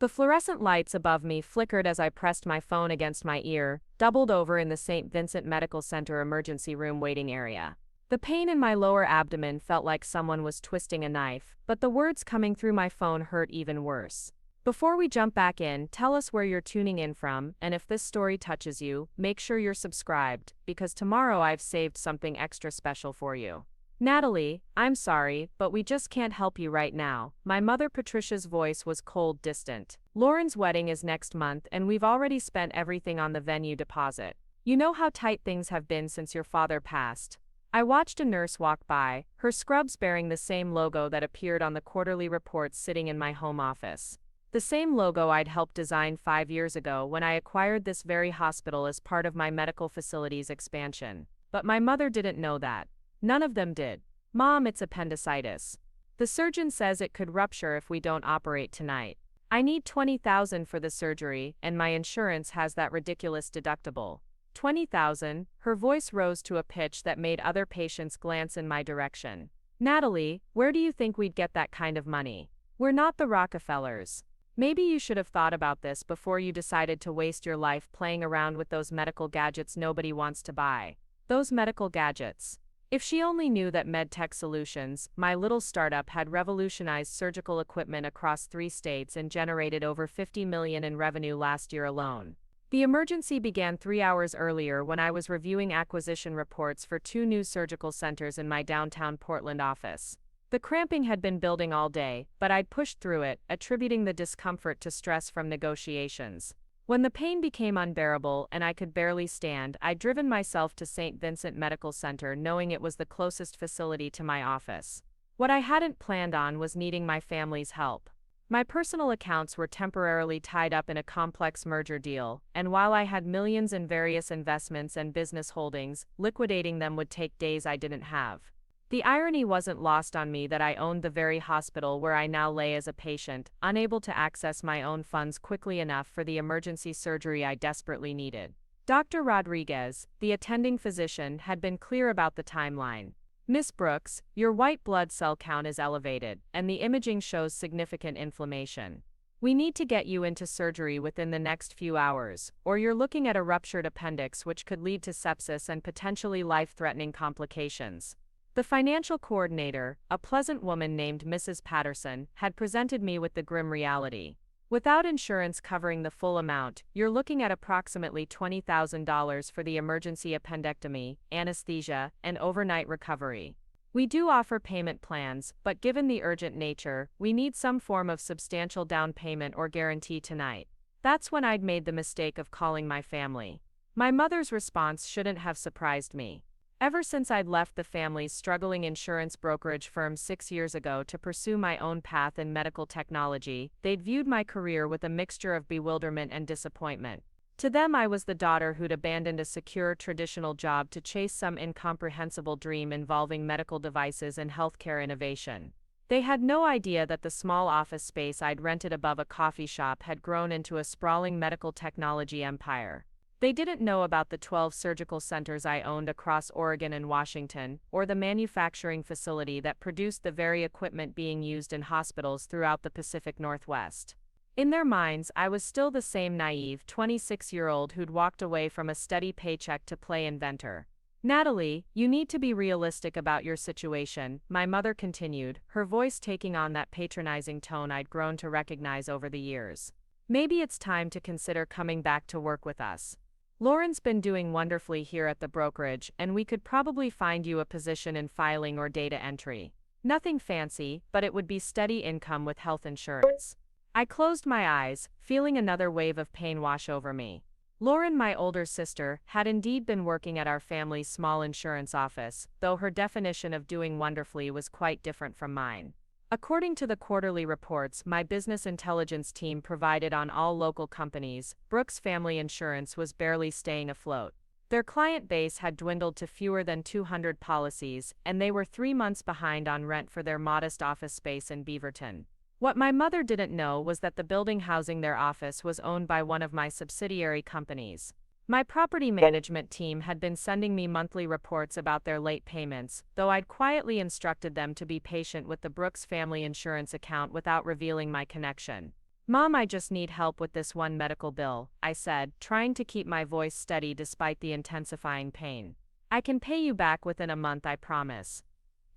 The fluorescent lights above me flickered as I pressed my phone against my ear, doubled over in the St. Vincent Medical Center emergency room waiting area. The pain in my lower abdomen felt like someone was twisting a knife, but the words coming through my phone hurt even worse. Before we jump back in, tell us where you're tuning in from, and if this story touches you, make sure you're subscribed, because tomorrow I've saved something extra special for you. Natalie, I'm sorry, but we just can't help you right now. My mother Patricia's voice was cold, distant. Lauren's wedding is next month and we've already spent everything on the venue deposit. You know how tight things have been since your father passed. I watched a nurse walk by, her scrubs bearing the same logo that appeared on the quarterly reports sitting in my home office. The same logo I'd helped design 5 years ago when I acquired this very hospital as part of my medical facilities expansion. But my mother didn't know that. None of them did. Mom, it's appendicitis. The surgeon says it could rupture if we don't operate tonight. I need $20,000 for the surgery, and my insurance has that ridiculous deductible. $20,000? Her voice rose to a pitch that made other patients glance in my direction. Natalie, where do you think we'd get that kind of money? We're not the Rockefellers. Maybe you should have thought about this before you decided to waste your life playing around with those medical gadgets nobody wants to buy. Those medical gadgets. If she only knew that MedTech Solutions, my little startup, had revolutionized surgical equipment across 3 states and generated over $50 million in revenue last year alone. The emergency began 3 hours earlier when I was reviewing acquisition reports for 2 new surgical centers in my downtown Portland office. The cramping had been building all day, but I'd pushed through it, attributing the discomfort to stress from negotiations. When the pain became unbearable and I could barely stand, I'd driven myself to St. Vincent Medical Center knowing it was the closest facility to my office. What I hadn't planned on was needing my family's help. My personal accounts were temporarily tied up in a complex merger deal, and while I had millions in various investments and business holdings, liquidating them would take days I didn't have. The irony wasn't lost on me that I owned the very hospital where I now lay as a patient, unable to access my own funds quickly enough for the emergency surgery I desperately needed. Dr. Rodriguez, the attending physician, had been clear about the timeline. Miss Brooks, your white blood cell count is elevated, and the imaging shows significant inflammation. We need to get you into surgery within the next few hours, or you're looking at a ruptured appendix which could lead to sepsis and potentially life-threatening complications. The financial coordinator, a pleasant woman named Mrs. Patterson, had presented me with the grim reality. Without insurance covering the full amount, you're looking at approximately $20,000 for the emergency appendectomy, anesthesia, and overnight recovery. We do offer payment plans, but given the urgent nature, we need some form of substantial down payment or guarantee tonight. That's when I'd made the mistake of calling my family. My mother's response shouldn't have surprised me. Ever since I'd left the family's struggling insurance brokerage firm 6 years ago to pursue my own path in medical technology, they'd viewed my career with a mixture of bewilderment and disappointment. To them, I was the daughter who'd abandoned a secure traditional job to chase some incomprehensible dream involving medical devices and healthcare innovation. They had no idea that the small office space I'd rented above a coffee shop had grown into a sprawling medical technology empire. They didn't know about the 12 surgical centers I owned across Oregon and Washington, or the manufacturing facility that produced the very equipment being used in hospitals throughout the Pacific Northwest. In their minds, I was still the same naive 26-year-old who'd walked away from a steady paycheck to play inventor. Natalie, you need to be realistic about your situation, my mother continued, her voice taking on that patronizing tone I'd grown to recognize over the years. Maybe it's time to consider coming back to work with us. Lauren's been doing wonderfully here at the brokerage, and we could probably find you a position in filing or data entry. Nothing fancy, but it would be steady income with health insurance. I closed my eyes, feeling another wave of pain wash over me. Lauren, my older sister, had indeed been working at our family's small insurance office, though her definition of doing wonderfully was quite different from mine. According to the quarterly reports my business intelligence team provided on all local companies, Brooks Family Insurance was barely staying afloat. Their client base had dwindled to fewer than 200 policies, and they were 3 months behind on rent for their modest office space in Beaverton. What my mother didn't know was that the building housing their office was owned by one of my subsidiary companies. My property management team had been sending me monthly reports about their late payments, though I'd quietly instructed them to be patient with the Brooks Family Insurance account without revealing my connection. Mom, I just need help with this one medical bill, I said, trying to keep my voice steady despite the intensifying pain. I can pay you back within a month, I promise.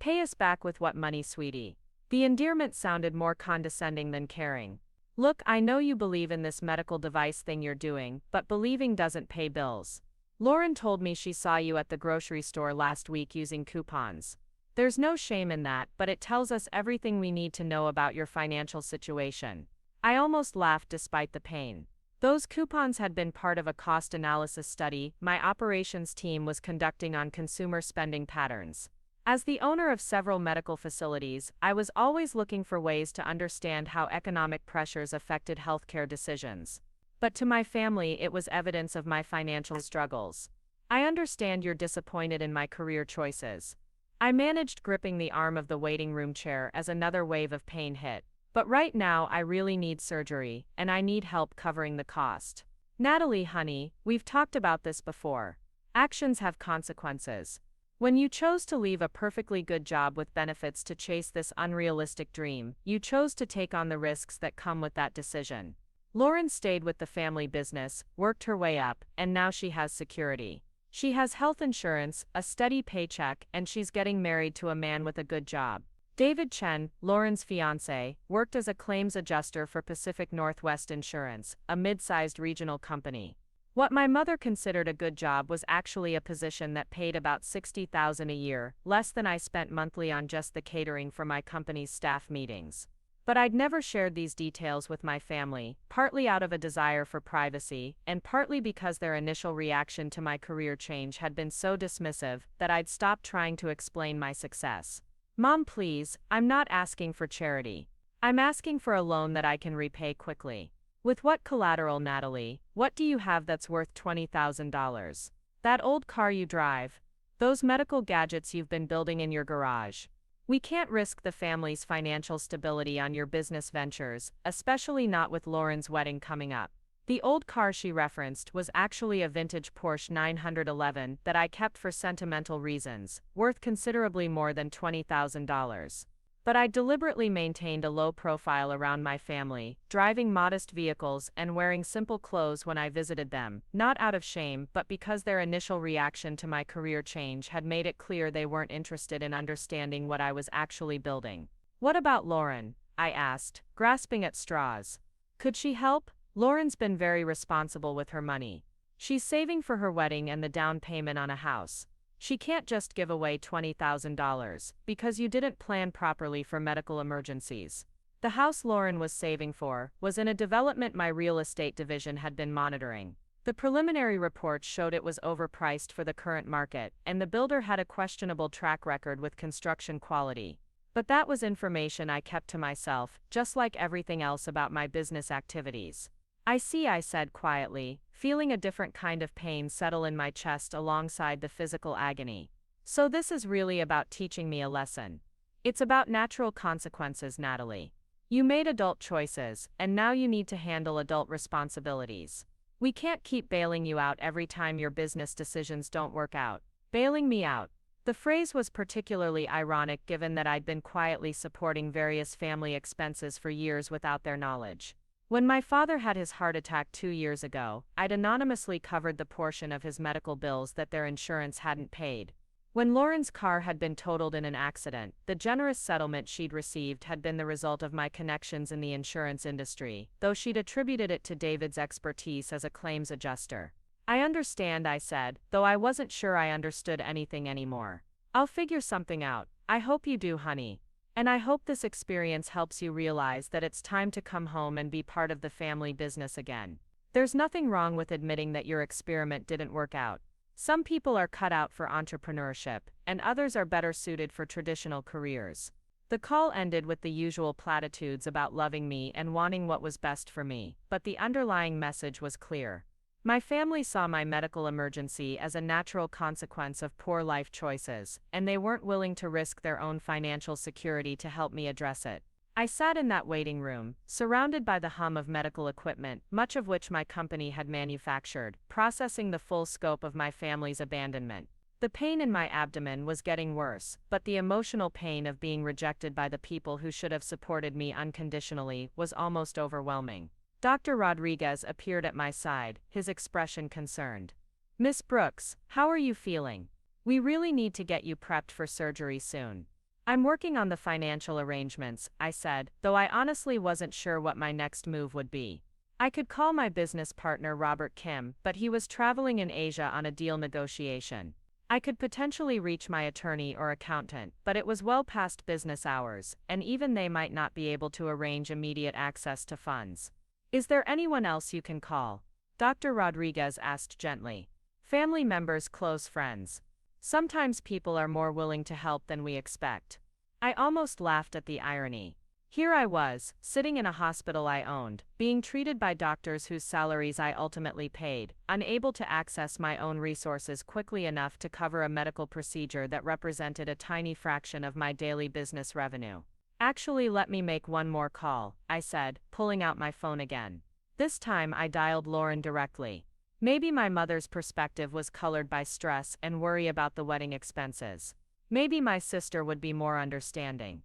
Pay us back with what money, sweetie? The endearment sounded more condescending than caring. Look, I know you believe in this medical device thing you're doing, but believing doesn't pay bills. Lauren told me she saw you at the grocery store last week using coupons. There's no shame in that, but it tells us everything we need to know about your financial situation. I almost laughed despite the pain. Those coupons had been part of a cost analysis study my operations team was conducting on consumer spending patterns. As the owner of several medical facilities, I was always looking for ways to understand how economic pressures affected healthcare decisions. But to my family, it was evidence of my financial struggles. I understand you're disappointed in my career choices. I managed gripping the arm of the waiting room chair as another wave of pain hit. But right now I really need surgery, and I need help covering the cost. Natalie, honey, we've talked about this before. Actions have consequences. When you chose to leave a perfectly good job with benefits to chase this unrealistic dream, you chose to take on the risks that come with that decision. Lauren stayed with the family business, worked her way up, and now she has security. She has health insurance, a steady paycheck, and she's getting married to a man with a good job. David Chen, Lauren's fiancé, worked as a claims adjuster for Pacific Northwest Insurance, a mid-sized regional company. What my mother considered a good job was actually a position that paid about $60,000 a year, less than I spent monthly on just the catering for my company's staff meetings. But I'd never shared these details with my family, partly out of a desire for privacy, and partly because their initial reaction to my career change had been so dismissive that I'd stopped trying to explain my success. Mom, please, I'm not asking for charity. I'm asking for a loan that I can repay quickly. With what collateral, Natalie? What do you have that's worth $20,000? That old car you drive? Those medical gadgets you've been building in your garage? We can't risk the family's financial stability on your business ventures, especially not with Lauren's wedding coming up. The old car she referenced was actually a vintage Porsche 911 that I kept for sentimental reasons, worth considerably more than $20,000. But I deliberately maintained a low profile around my family, driving modest vehicles and wearing simple clothes when I visited them, not out of shame but because their initial reaction to my career change had made it clear they weren't interested in understanding what I was actually building. What about Lauren? I asked, grasping at straws. Could she help? Lauren's been very responsible with her money. She's saving for her wedding and the down payment on a house. She can't just give away $20,000 because you didn't plan properly for medical emergencies. The house Lauren was saving for was in a development my real estate division had been monitoring. The preliminary reports showed it was overpriced for the current market, and the builder had a questionable track record with construction quality. But that was information I kept to myself, just like everything else about my business activities. I see, I said quietly, feeling a different kind of pain settle in my chest alongside the physical agony. So this is really about teaching me a lesson. It's about natural consequences, Natalie. You made adult choices, and now you need to handle adult responsibilities. We can't keep bailing you out every time your business decisions don't work out. Bailing me out. The phrase was particularly ironic given that I'd been quietly supporting various family expenses for years without their knowledge. When my father had his heart attack 2 years ago, I'd anonymously covered the portion of his medical bills that their insurance hadn't paid. When Lauren's car had been totaled in an accident, the generous settlement she'd received had been the result of my connections in the insurance industry, though she'd attributed it to David's expertise as a claims adjuster. I understand, I said, though I wasn't sure I understood anything anymore. I'll figure something out. I hope you do, honey. And I hope this experience helps you realize that it's time to come home and be part of the family business again. There's nothing wrong with admitting that your experiment didn't work out. Some people are cut out for entrepreneurship, and others are better suited for traditional careers. The call ended with the usual platitudes about loving me and wanting what was best for me, but the underlying message was clear. My family saw my medical emergency as a natural consequence of poor life choices, and they weren't willing to risk their own financial security to help me address it. I sat in that waiting room, surrounded by the hum of medical equipment, much of which my company had manufactured, processing the full scope of my family's abandonment. The pain in my abdomen was getting worse, but the emotional pain of being rejected by the people who should have supported me unconditionally was almost overwhelming. Dr. Rodriguez appeared at my side, his expression concerned. "Miss Brooks, how are you feeling? We really need to get you prepped for surgery soon." "I'm working on the financial arrangements," I said, though I honestly wasn't sure what my next move would be. I could call my business partner Robert Kim, but he was traveling in Asia on a deal negotiation. I could potentially reach my attorney or accountant, but it was well past business hours, and even they might not be able to arrange immediate access to funds. "Is there anyone else you can call?" Dr. Rodriguez asked gently. "Family members, close friends. Sometimes people are more willing to help than we expect." I almost laughed at the irony. Here I was, sitting in a hospital I owned, being treated by doctors whose salaries I ultimately paid, unable to access my own resources quickly enough to cover a medical procedure that represented a tiny fraction of my daily business revenue. "Actually, let me make one more call," I said, pulling out my phone again. This time I dialed Lauren directly. Maybe my mother's perspective was colored by stress and worry about the wedding expenses. Maybe my sister would be more understanding.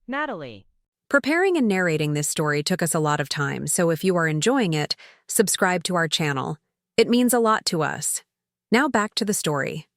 "Natalie." Preparing and narrating this story took us a lot of time, so if you are enjoying it, subscribe to our channel. It means a lot to us. Now back to the story.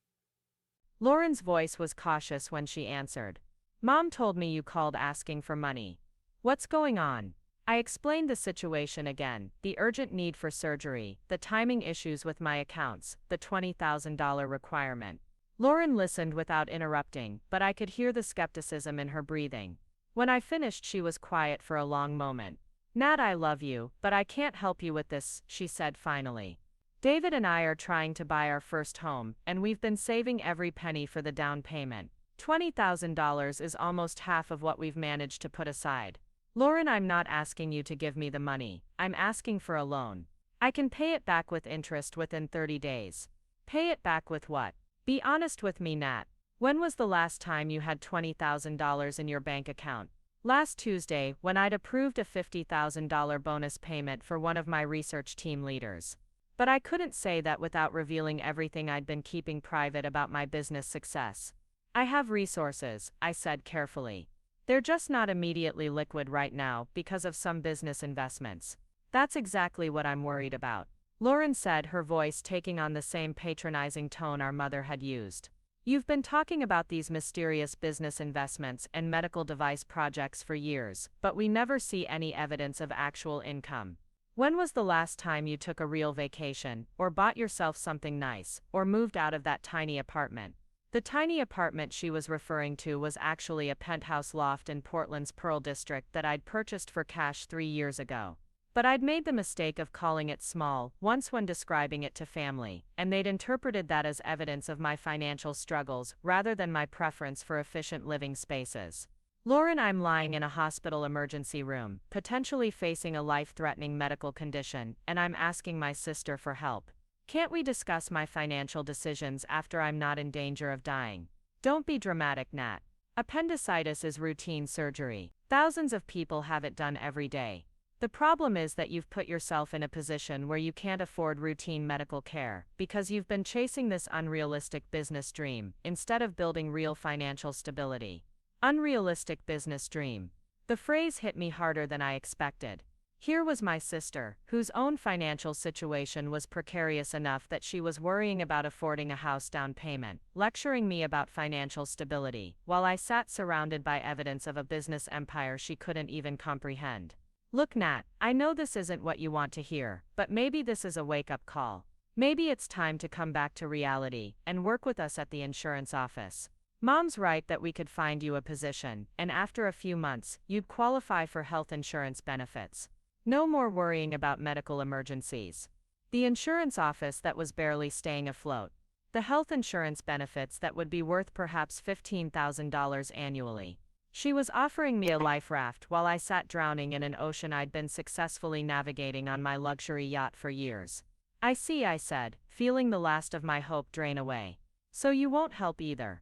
Lauren's voice was cautious when she answered. "Mom told me you called asking for money. What's going on?" I explained the situation again, the urgent need for surgery, the timing issues with my accounts, the $20,000 requirement. Lauren listened without interrupting, but I could hear the skepticism in her breathing. When I finished, she was quiet for a long moment. "Nat, I love you, but I can't help you with this," she said finally. "David and I are trying to buy our first home, and we've been saving every penny for the down payment. $20,000 is almost half of what we've managed to put aside. Lauren, I'm not asking you to give me the money, I'm asking for a loan. I can pay it back with interest within 30 days. "Pay it back with what? Be honest with me, Nat. When was the last time you had $20,000 in your bank account?" "Last Tuesday, when I'd approved a $50,000 bonus payment for one of my research team leaders. But I couldn't say that without revealing everything I'd been keeping private about my business success. "I have resources," I said carefully. "They're just not immediately liquid right now because of some business investments." "That's exactly what I'm worried about," Lauren said, her voice taking on the same patronizing tone our mother had used. "You've been talking about these mysterious business investments and medical device projects for years, but we never see any evidence of actual income. When was the last time you took a real vacation, or bought yourself something nice, or moved out of that tiny apartment?" The tiny apartment she was referring to was actually a penthouse loft in Portland's Pearl District that I'd purchased for cash 3 years ago. But I'd made the mistake of calling it small once when describing it to family, and they'd interpreted that as evidence of my financial struggles rather than my preference for efficient living spaces. "Lauren, I'm lying in a hospital emergency room, potentially facing a life-threatening medical condition, and I'm asking my sister for help. Can't we discuss my financial decisions after I'm not in danger of dying?" "Don't be dramatic, Nat. Appendicitis is routine surgery. Thousands of people have it done every day. The problem is that you've put yourself in a position where you can't afford routine medical care because you've been chasing this unrealistic business dream instead of building real financial stability." Unrealistic business dream. The phrase hit me harder than I expected. Here was my sister, whose own financial situation was precarious enough that she was worrying about affording a house down payment, lecturing me about financial stability, while I sat surrounded by evidence of a business empire she couldn't even comprehend. "Look, Nat, I know this isn't what you want to hear, but maybe this is a wake-up call. Maybe it's time to come back to reality and work with us at the insurance office. Mom's right that we could find you a position, and after a few months, you'd qualify for health insurance benefits. No more worrying about medical emergencies. The insurance office that was barely staying afloat. The health insurance benefits that would be worth perhaps $15,000 annually." She was offering me a life raft while I sat drowning in an ocean I'd been successfully navigating on my luxury yacht for years. "I see," I said, feeling the last of my hope drain away. "So you won't help either?"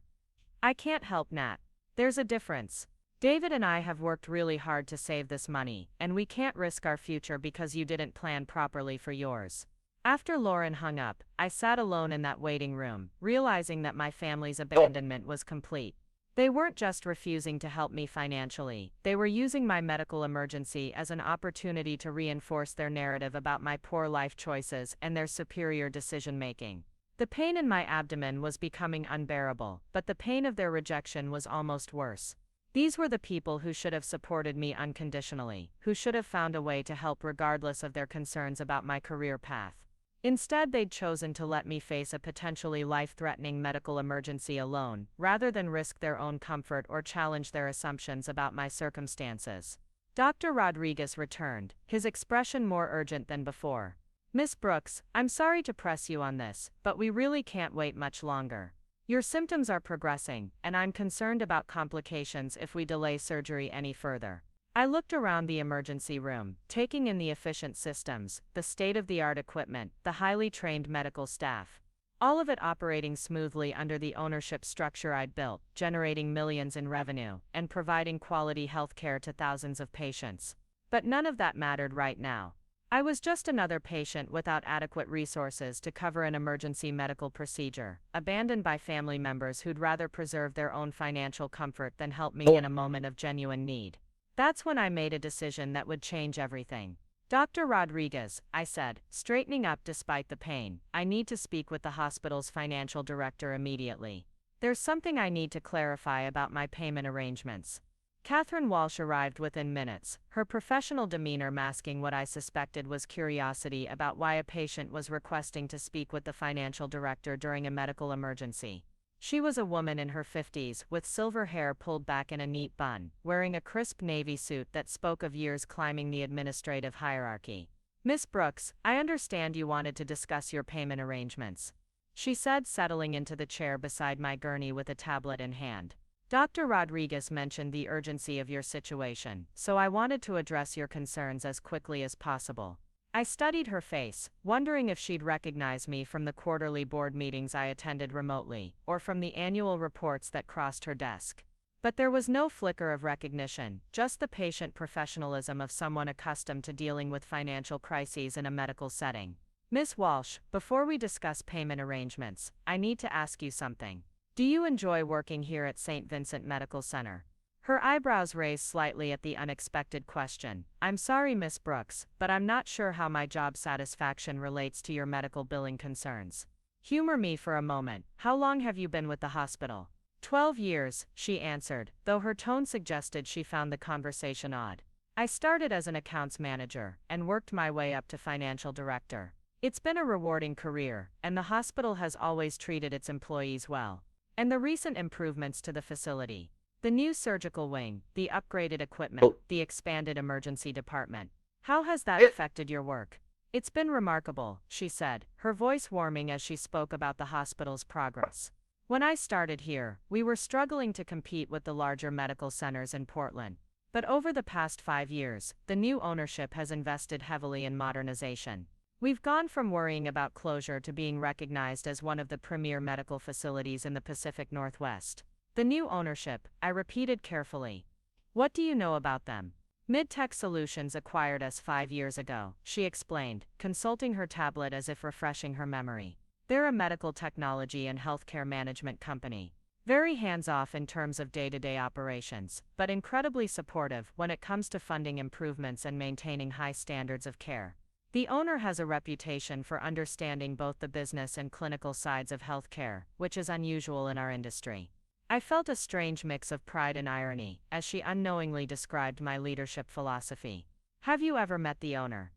"I can't help, Nat. There's a difference. David and I have worked really hard to save this money, and we can't risk our future because you didn't plan properly for yours. After Lauren hung up, I sat alone in that waiting room, realizing that my family's abandonment was complete. They weren't just refusing to help me financially, they were using my medical emergency as an opportunity to reinforce their narrative about my poor life choices and their superior decision-making. The pain in my abdomen was becoming unbearable, but the pain of their rejection was almost worse. These were the people who should have supported me unconditionally, who should have found a way to help regardless of their concerns about my career path. Instead, they'd chosen to let me face a potentially life-threatening medical emergency alone, rather than risk their own comfort or challenge their assumptions about my circumstances. Dr. Rodriguez returned, his expression more urgent than before. "Miss Brooks, I'm sorry to press you on this, but we really can't wait much longer. Your symptoms are progressing, and I'm concerned about complications if we delay surgery any further." I looked around the emergency room, taking in the efficient systems, the state-of-the-art equipment, the highly trained medical staff. All of it operating smoothly under the ownership structure I'd built, generating millions in revenue, and providing quality health care to thousands of patients. But none of that mattered right now. I was just another patient without adequate resources to cover an emergency medical procedure, abandoned by family members who'd rather preserve their own financial comfort than help me in a moment of genuine need. That's when I made a decision that would change everything. "Dr. Rodriguez," I said, straightening up despite the pain, "I need to speak with the hospital's financial director immediately. There's something I need to clarify about my payment arrangements." Catherine Walsh arrived within minutes, her professional demeanor masking what I suspected was curiosity about why a patient was requesting to speak with the financial director during a medical emergency. She was a woman in her 50s, with silver hair pulled back in a neat bun, wearing a crisp navy suit that spoke of years climbing the administrative hierarchy. "Miss Brooks, I understand you wanted to discuss your payment arrangements," she said, settling into the chair beside my gurney with a tablet in hand. "Dr. Rodriguez mentioned the urgency of your situation, so I wanted to address your concerns as quickly as possible." I studied her face, wondering if she'd recognize me from the quarterly board meetings I attended remotely, or from the annual reports that crossed her desk. But there was no flicker of recognition, just the patient professionalism of someone accustomed to dealing with financial crises in a medical setting. "Miss Walsh, before we discuss payment arrangements, I need to ask you something. Do you enjoy working here at St. Vincent Medical Center?" Her eyebrows raised slightly at the unexpected question. "I'm sorry, Miss Brooks, but I'm not sure how my job satisfaction relates to your medical billing concerns. Humor me for a moment. How long have you been with the hospital?" 12 years, she answered, though her tone suggested she found the conversation odd. "I started as an accounts manager, and worked my way up to financial director. It's been a rewarding career, and the hospital has always treated its employees well. And the recent improvements to the facility, the new surgical wing, the upgraded equipment, the expanded emergency department. How has that affected your work?" "It's been remarkable," she said, her voice warming as she spoke about the hospital's progress. "When I started here, we were struggling to compete with the larger medical centers in Portland. But over the past 5 years, the new ownership has invested heavily in modernization. We've gone from worrying about closure to being recognized as one of the premier medical facilities in the Pacific Northwest." "The new ownership," I repeated carefully. "What do you know about them?" "Midtech Solutions acquired us 5 years ago," she explained, consulting her tablet as if refreshing her memory. "They're a medical technology and healthcare management company. Very hands-off in terms of day-to-day operations, but incredibly supportive when it comes to funding improvements and maintaining high standards of care. The owner has a reputation for understanding both the business and clinical sides of healthcare, which is unusual in our industry." I felt a strange mix of pride and irony as she unknowingly described my leadership philosophy. "Have you ever met the owner?"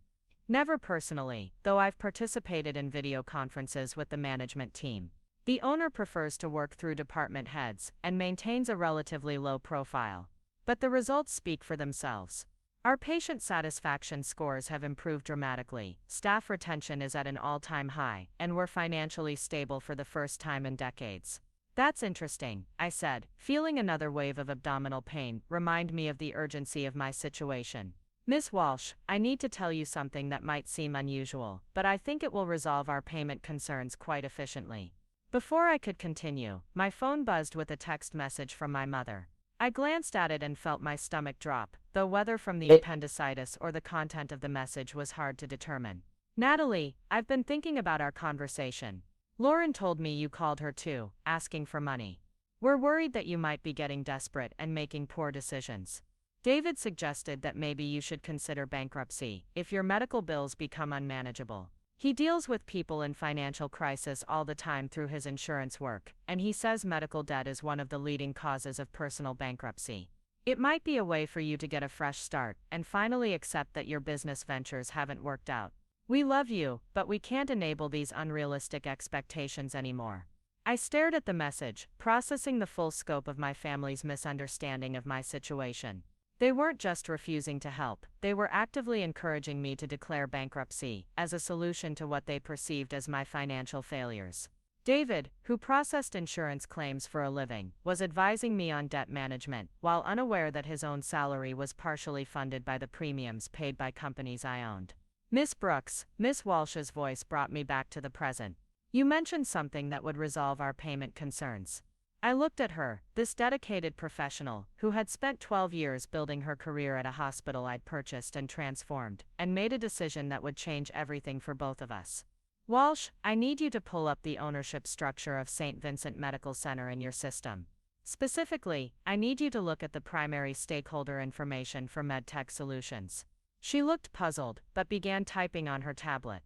"Never personally, though I've participated in video conferences with the management team. The owner prefers to work through department heads and maintains a relatively low profile. But the results speak for themselves. Our patient satisfaction scores have improved dramatically, staff retention is at an all-time high, and we're financially stable for the first time in decades." "That's interesting," I said, feeling another wave of abdominal pain remind me of the urgency of my situation. "Miss Walsh, I need to tell you something that might seem unusual, but I think it will resolve our payment concerns quite efficiently." Before I could continue, my phone buzzed with a text message from my mother. I glanced at it and felt my stomach drop, though whether from the appendicitis or the content of the message was hard to determine. Natalie, I've been thinking about our conversation. Lauren told me you called her too, asking for money. We're worried that you might be getting desperate and making poor decisions. David suggested that maybe you should consider bankruptcy if your medical bills become unmanageable. He deals with people in financial crisis all the time through his insurance work, and he says medical debt is one of the leading causes of personal bankruptcy. It might be a way for you to get a fresh start and finally accept that your business ventures haven't worked out. We love you, but we can't enable these unrealistic expectations anymore. I stared at the message, processing the full scope of my family's misunderstanding of my situation. They weren't just refusing to help, they were actively encouraging me to declare bankruptcy as a solution to what they perceived as my financial failures. David, who processed insurance claims for a living, was advising me on debt management, while unaware that his own salary was partially funded by the premiums paid by companies I owned. Miss Brooks, Miss Walsh's voice brought me back to the present. You mentioned something that would resolve our payment concerns. I looked at her, this dedicated professional, who had spent 12 years building her career at a hospital I'd purchased and transformed, and made a decision that would change everything for both of us. Walsh, I need you to pull up the ownership structure of St. Vincent Medical Center in your system. Specifically, I need you to look at the primary stakeholder information for MedTech Solutions. She looked puzzled, but began typing on her tablet.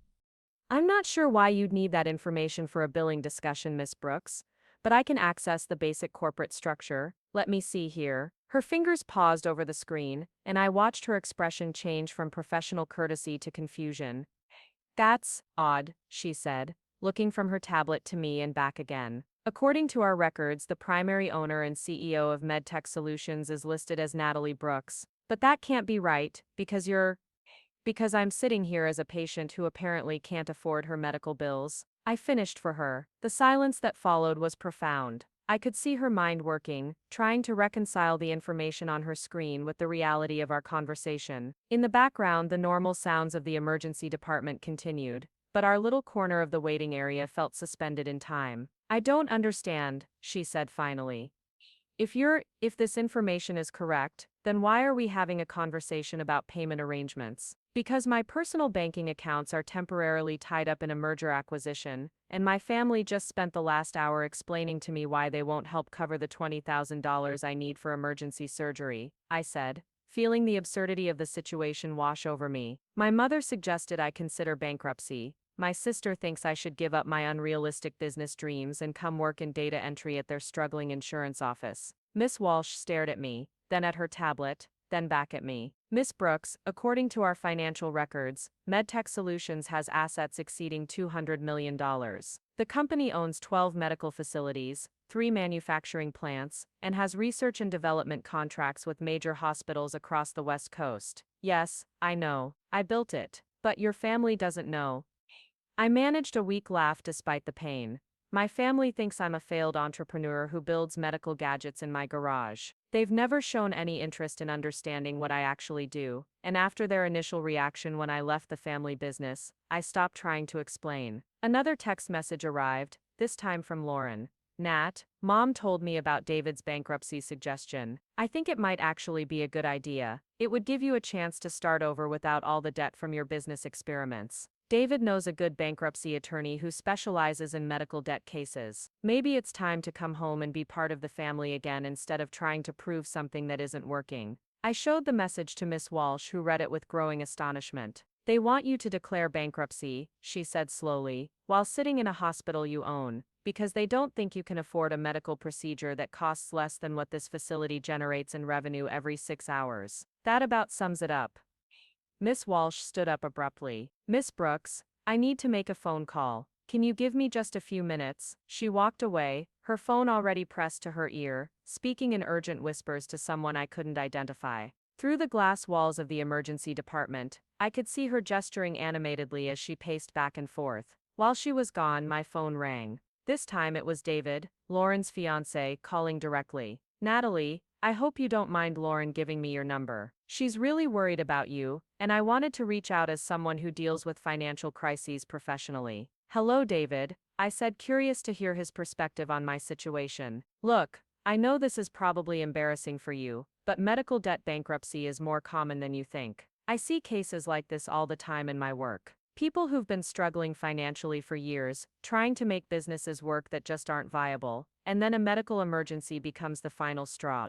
I'm not sure why you'd need that information for a billing discussion, Miss Brooks, but I can access the basic corporate structure. Let me see here. Her fingers paused over the screen, and I watched her expression change from professional courtesy to confusion. That's odd, she said, looking from her tablet to me and back again. According to our records, the primary owner and CEO of MedTech Solutions is listed as Natalie Brooks. But that can't be right, because I'm sitting here as a patient who apparently can't afford her medical bills. I finished for her. The silence that followed was profound. I could see her mind working, trying to reconcile the information on her screen with the reality of our conversation. In the background, the normal sounds of the emergency department continued, but our little corner of the waiting area felt suspended in time. I don't understand, she said finally. If this information is correct, then why are we having a conversation about payment arrangements? Because my personal banking accounts are temporarily tied up in a merger acquisition, and my family just spent the last hour explaining to me why they won't help cover the $20,000 I need for emergency surgery, I said, feeling the absurdity of the situation wash over me. My mother suggested I consider bankruptcy. My sister thinks I should give up my unrealistic business dreams and come work in data entry at their struggling insurance office. Miss Walsh stared at me, then at her tablet, then back at me. Miss Brooks, according to our financial records, MedTech Solutions has assets exceeding $200 million. The company owns 12 medical facilities, 3 manufacturing plants, and has research and development contracts with major hospitals across the West Coast. Yes, I know. I built it. But your family doesn't know. I managed a weak laugh despite the pain. My family thinks I'm a failed entrepreneur who builds medical gadgets in my garage. They've never shown any interest in understanding what I actually do, and after their initial reaction when I left the family business, I stopped trying to explain. Another text message arrived, this time from Lauren. Nat, Mom told me about David's bankruptcy suggestion. I think it might actually be a good idea. It would give you a chance to start over without all the debt from your business experiments. David knows a good bankruptcy attorney who specializes in medical debt cases. Maybe it's time to come home and be part of the family again instead of trying to prove something that isn't working. I showed the message to Miss Walsh, who read it with growing astonishment. They want you to declare bankruptcy, she said slowly, while sitting in a hospital you own, because they don't think you can afford a medical procedure that costs less than what this facility generates in revenue every 6 hours. That about sums it up. Miss Walsh stood up abruptly. Miss Brooks, I need to make a phone call. Can you give me just a few minutes? She walked away, her phone already pressed to her ear, speaking in urgent whispers to someone I couldn't identify. Through the glass walls of the emergency department, I could see her gesturing animatedly as she paced back and forth. While she was gone, my phone rang. This time it was David, Lauren's fiancé, calling directly. Natalie, I hope you don't mind Lauren giving me your number. She's really worried about you, and I wanted to reach out as someone who deals with financial crises professionally. Hello, David, I said, curious to hear his perspective on my situation. Look, I know this is probably embarrassing for you, but medical debt bankruptcy is more common than you think. I see cases like this all the time in my work. People who've been struggling financially for years, trying to make businesses work that just aren't viable, and then a medical emergency becomes the final straw.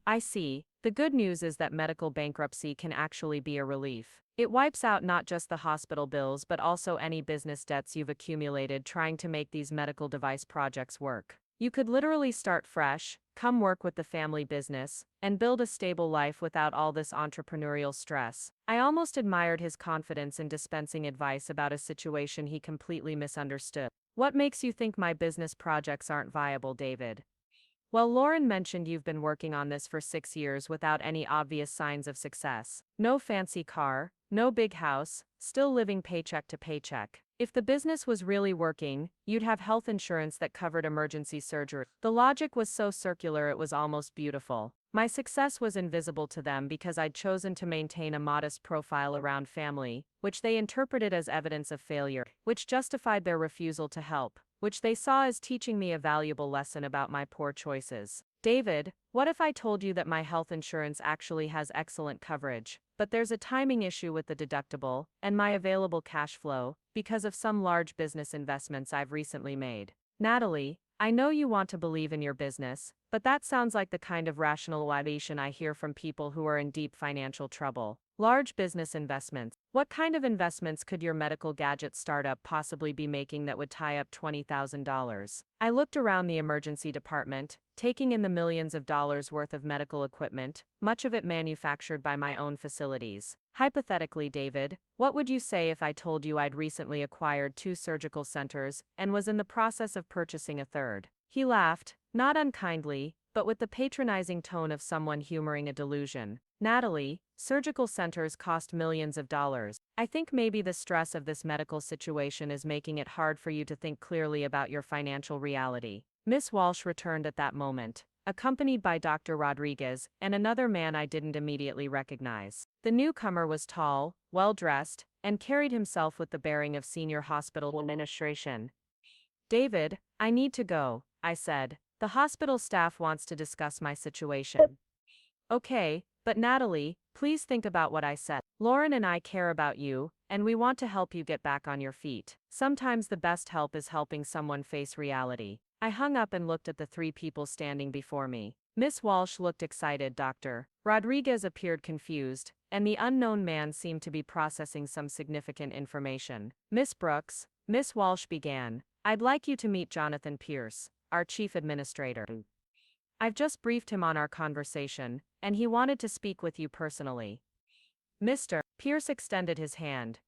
I see. The good news is that medical bankruptcy can actually be a relief. It wipes out not just the hospital bills but also any business debts you've accumulated trying to make these medical device projects work. You could literally start fresh, come work with the family business, and build a stable life without all this entrepreneurial stress. I almost admired his confidence in dispensing advice about a situation he completely misunderstood. What makes you think my business projects aren't viable, David? Well, Lauren mentioned you've been working on this for 6 years without any obvious signs of success. No fancy car, no big house, still living paycheck to paycheck. If the business was really working, you'd have health insurance that covered emergency surgery. The logic was so circular it was almost beautiful. My success was invisible to them because I'd chosen to maintain a modest profile around family, which they interpreted as evidence of failure, which justified their refusal to help, which they saw as teaching me a valuable lesson about my poor choices. David, what if I told you that my health insurance actually has excellent coverage, but there's a timing issue with the deductible and my available cash flow because of some large business investments I've recently made? Natalie, I know you want to believe in your business, but that sounds like the kind of rationalization I hear from people who are in deep financial trouble. Large business investments. What kind of investments could your medical gadget startup possibly be making that would tie up $20,000? I looked around the emergency department, taking in the millions of dollars worth of medical equipment, much of it manufactured by my own facilities. Hypothetically, David, what would you say if I told you I'd recently acquired 2 surgical centers and was in the process of purchasing a third? He laughed, not unkindly, but with the patronizing tone of someone humoring a delusion. Natalie, surgical centers cost millions of dollars. I think maybe the stress of this medical situation is making it hard for you to think clearly about your financial reality. Miss Walsh returned at that moment, accompanied by Dr. Rodriguez and another man I didn't immediately recognize. The newcomer was tall, well-dressed, and carried himself with the bearing of senior hospital administration. David, I need to go, I said. The hospital staff wants to discuss my situation. Okay, but Natalie, please think about what I said. Lauren and I care about you, and we want to help you get back on your feet. Sometimes the best help is helping someone face reality. I hung up and looked at the 3 people standing before me. Miss Walsh looked excited, Dr. Rodriguez appeared confused, and the unknown man seemed to be processing some significant information. Miss Brooks, Miss Walsh began, I'd like you to meet Jonathan Pierce, our chief administrator. I've just briefed him on our conversation, and he wanted to speak with you personally. Mr. Pierce extended his hand.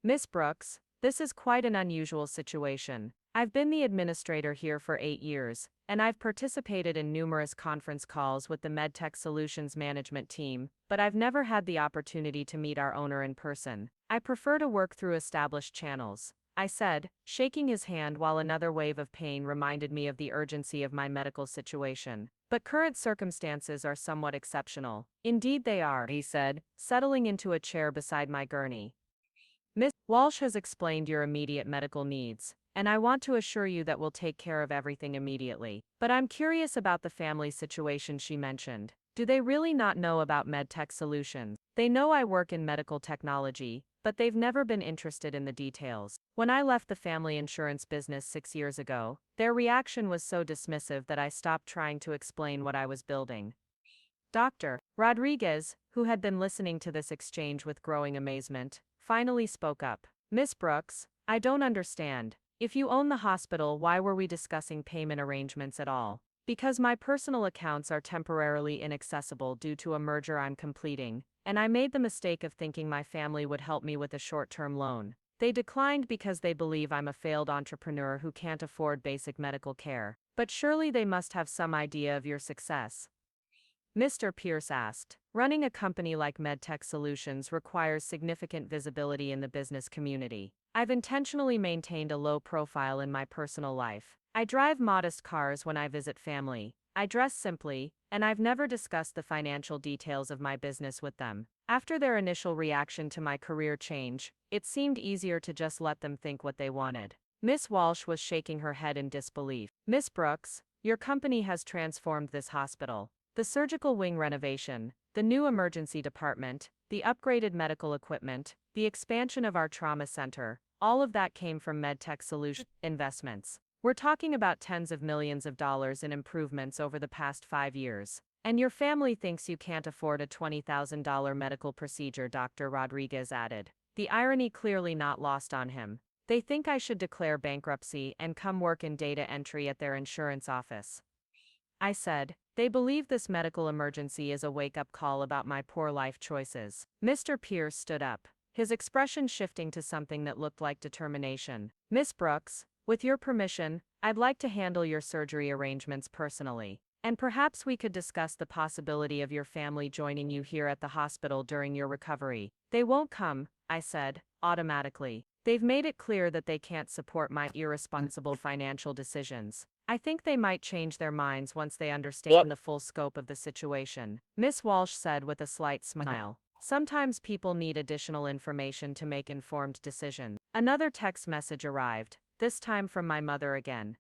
Miss Brooks, this is quite an unusual situation. I've been the administrator here for 8 years, and I've participated in numerous conference calls with the MedTech Solutions management team, but I've never had the opportunity to meet our owner in person. I prefer to work through established channels, I said, shaking his hand while another wave of pain reminded me of the urgency of my medical situation. But current circumstances are somewhat exceptional. Indeed they are, he said, settling into a chair beside my gurney. Miss Walsh has explained your immediate medical needs, and I want to assure you that we'll take care of everything immediately. But I'm curious about the family situation she mentioned. Do they really not know about MedTech Solutions? They know I work in medical technology, but they've never been interested in the details. When I left the family insurance business 6 years ago, their reaction was so dismissive that I stopped trying to explain what I was building. Dr. Rodriguez, who had been listening to this exchange with growing amazement, finally spoke up. Miss Brooks, I don't understand. If you own the hospital, why were we discussing payment arrangements at all? Because my personal accounts are temporarily inaccessible due to a merger I'm completing, and I made the mistake of thinking my family would help me with a short-term loan. They declined because they believe I'm a failed entrepreneur who can't afford basic medical care. But surely they must have some idea of your success. Mr. Pierce asked. Running a company like MedTech Solutions requires significant visibility in the business community. I've intentionally maintained a low profile in my personal life. I drive modest cars when I visit family. I dress simply, and I've never discussed the financial details of my business with them. After their initial reaction to my career change, it seemed easier to just let them think what they wanted. Miss Walsh was shaking her head in disbelief. Miss Brooks, your company has transformed this hospital. The surgical wing renovation, the new emergency department, the upgraded medical equipment, the expansion of our trauma center, all of that came from MedTech Solution investments. We're talking about tens of millions of dollars in improvements over the past 5 years. And your family thinks you can't afford a $20,000 medical procedure, Dr. Rodriguez added. The irony clearly not lost on him. They think I should declare bankruptcy and come work in data entry at their insurance office. I said, they believe this medical emergency is a wake-up call about my poor life choices. Mr. Pierce stood up, his expression shifting to something that looked like determination. Miss Brooks, with your permission, I'd like to handle your surgery arrangements personally. And perhaps we could discuss the possibility of your family joining you here at the hospital during your recovery. They won't come, I said, automatically. They've made it clear that they can't support my irresponsible financial decisions. I think they might change their minds once they understand the full scope of the situation. Miss Walsh said with a slight smile. Sometimes people need additional information to make informed decisions. Another text message arrived, this time from my mother again.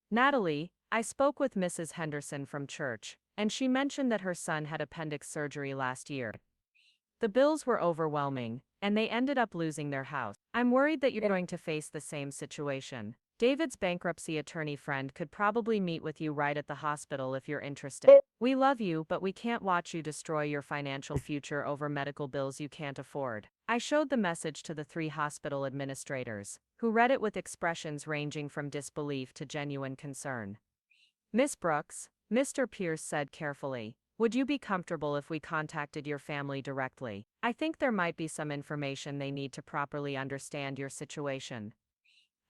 Natalie, I spoke with Mrs. Henderson from church, and she mentioned that her son had appendix surgery last year. The bills were overwhelming, and they ended up losing their house. I'm worried that you're going to face the same situation. David's bankruptcy attorney friend could probably meet with you right at the hospital if you're interested. We love you, but we can't watch you destroy your financial future over medical bills you can't afford. I showed the message to the 3 hospital administrators, who read it with expressions ranging from disbelief to genuine concern. Miss Brooks, Mr. Pierce said carefully, would you be comfortable if we contacted your family directly? I think there might be some information they need to properly understand your situation.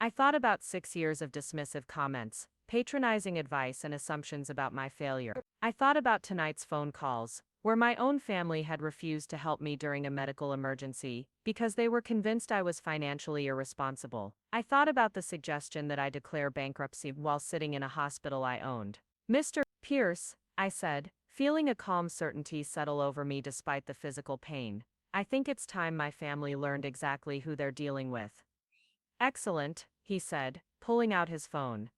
I thought about 6 years of dismissive comments, patronizing advice and assumptions about my failure. I thought about tonight's phone calls, where my own family had refused to help me during a medical emergency, because they were convinced I was financially irresponsible. I thought about the suggestion that I declare bankruptcy while sitting in a hospital I owned. Mr. Pierce, I said, feeling a calm certainty settle over me despite the physical pain. I think it's time my family learned exactly who they're dealing with. Excellent, he said, pulling out his phone.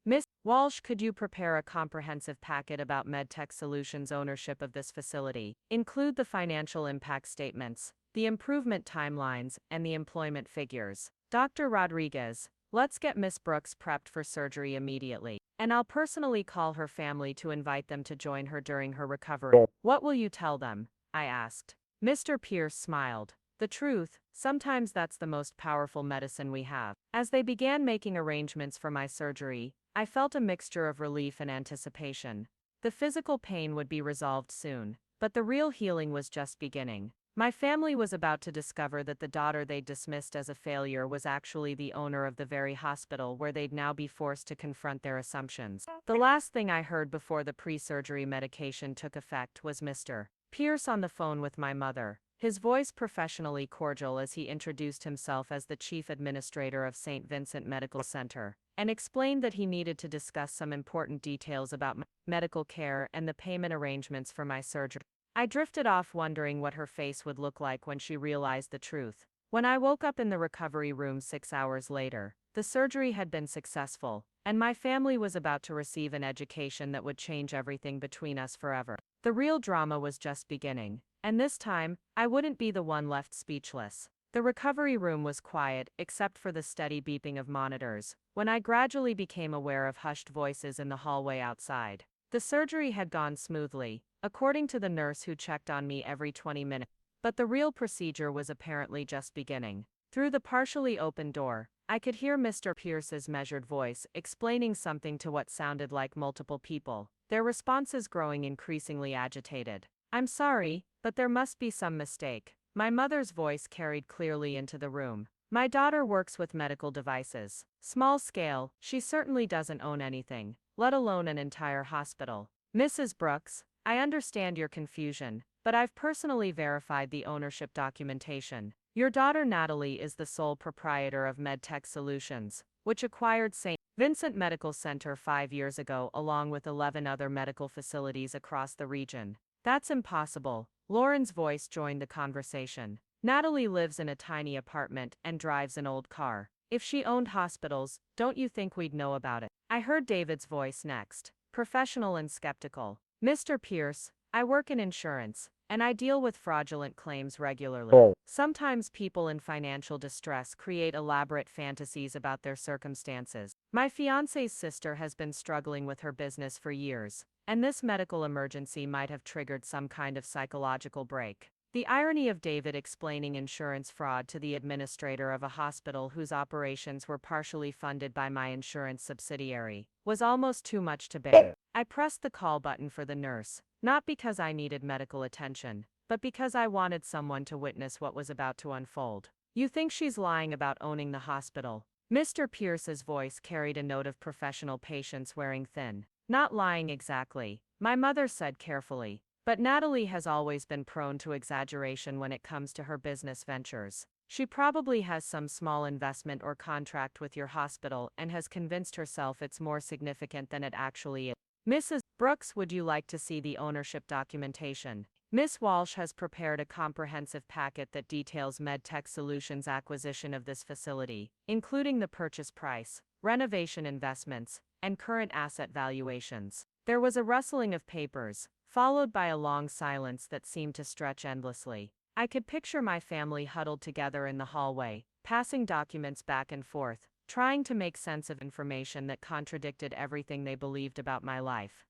Miss Walsh, could you prepare a comprehensive packet about MedTech Solutions' ownership of this facility? Include the financial impact statements, the improvement timelines, and the employment figures. Dr. Rodriguez, let's get Miss Brooks prepped for surgery immediately. And I'll personally call her family to invite them to join her during her recovery. What will you tell them? I asked. Mr. Pierce smiled. The truth, sometimes that's the most powerful medicine we have. As they began making arrangements for my surgery, I felt a mixture of relief and anticipation. The physical pain would be resolved soon, but the real healing was just beginning. My family was about to discover that the daughter they'd dismissed as a failure was actually the owner of the very hospital where they'd now be forced to confront their assumptions. The last thing I heard before the pre-surgery medication took effect was Mr. Pierce on the phone with my mother, his voice professionally cordial as he introduced himself as the chief administrator of St. Vincent Medical Center, and explained that he needed to discuss some important details about medical care and the payment arrangements for my surgery. I drifted off wondering what her face would look like when she realized the truth. When I woke up in the recovery room 6 hours later, the surgery had been successful, and my family was about to receive an education that would change everything between us forever. The real drama was just beginning, and this time, I wouldn't be the one left speechless. The recovery room was quiet, except for the steady beeping of monitors, when I gradually became aware of hushed voices in the hallway outside. The surgery had gone smoothly, according to the nurse who checked on me every 20 minutes. But the real procedure was apparently just beginning. Through the partially open door, I could hear Mr. Pierce's measured voice explaining something to what sounded like multiple people, their responses growing increasingly agitated. I'm sorry, but there must be some mistake. My mother's voice carried clearly into the room. My daughter works with medical devices. Small scale, she certainly doesn't own anything, let alone an entire hospital. Mrs. Brooks, I understand your confusion, but I've personally verified the ownership documentation. Your daughter Natalie is the sole proprietor of MedTech Solutions, which acquired St. Vincent Medical Center 5 years ago along with 11 other medical facilities across the region. That's impossible. Lauren's voice joined the conversation. Natalie lives in a tiny apartment and drives an old car. If she owned hospitals, don't you think we'd know about it? I heard David's voice next, professional and skeptical. Mr. Pierce, I work in insurance, and I deal with fraudulent claims regularly. Sometimes people in financial distress create elaborate fantasies about their circumstances. My fiance's sister has been struggling with her business for years, and this medical emergency might have triggered some kind of psychological break. The irony of David explaining insurance fraud to the administrator of a hospital whose operations were partially funded by my insurance subsidiary was almost too much to bear. I pressed the call button for the nurse, not because I needed medical attention, but because I wanted someone to witness what was about to unfold. You think she's lying about owning the hospital? Mr. Pierce's voice carried a note of professional patience wearing thin. Not lying exactly, my mother said carefully. But Natalie has always been prone to exaggeration when it comes to her business ventures. She probably has some small investment or contract with your hospital and has convinced herself it's more significant than it actually is. Mrs. Brooks, would you like to see the ownership documentation? Miss Walsh has prepared a comprehensive packet that details MedTech Solutions' acquisition of this facility, including the purchase price, renovation investments, and current asset valuations. There was a rustling of papers, followed by a long silence that seemed to stretch endlessly. I could picture my family huddled together in the hallway, passing documents back and forth, trying to make sense of information that contradicted everything they believed about my life.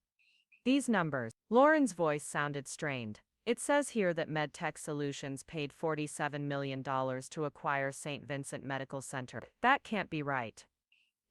These numbers. Lauren's voice sounded strained. It says here that MedTech Solutions paid $47 million to acquire St. Vincent Medical Center. That can't be right.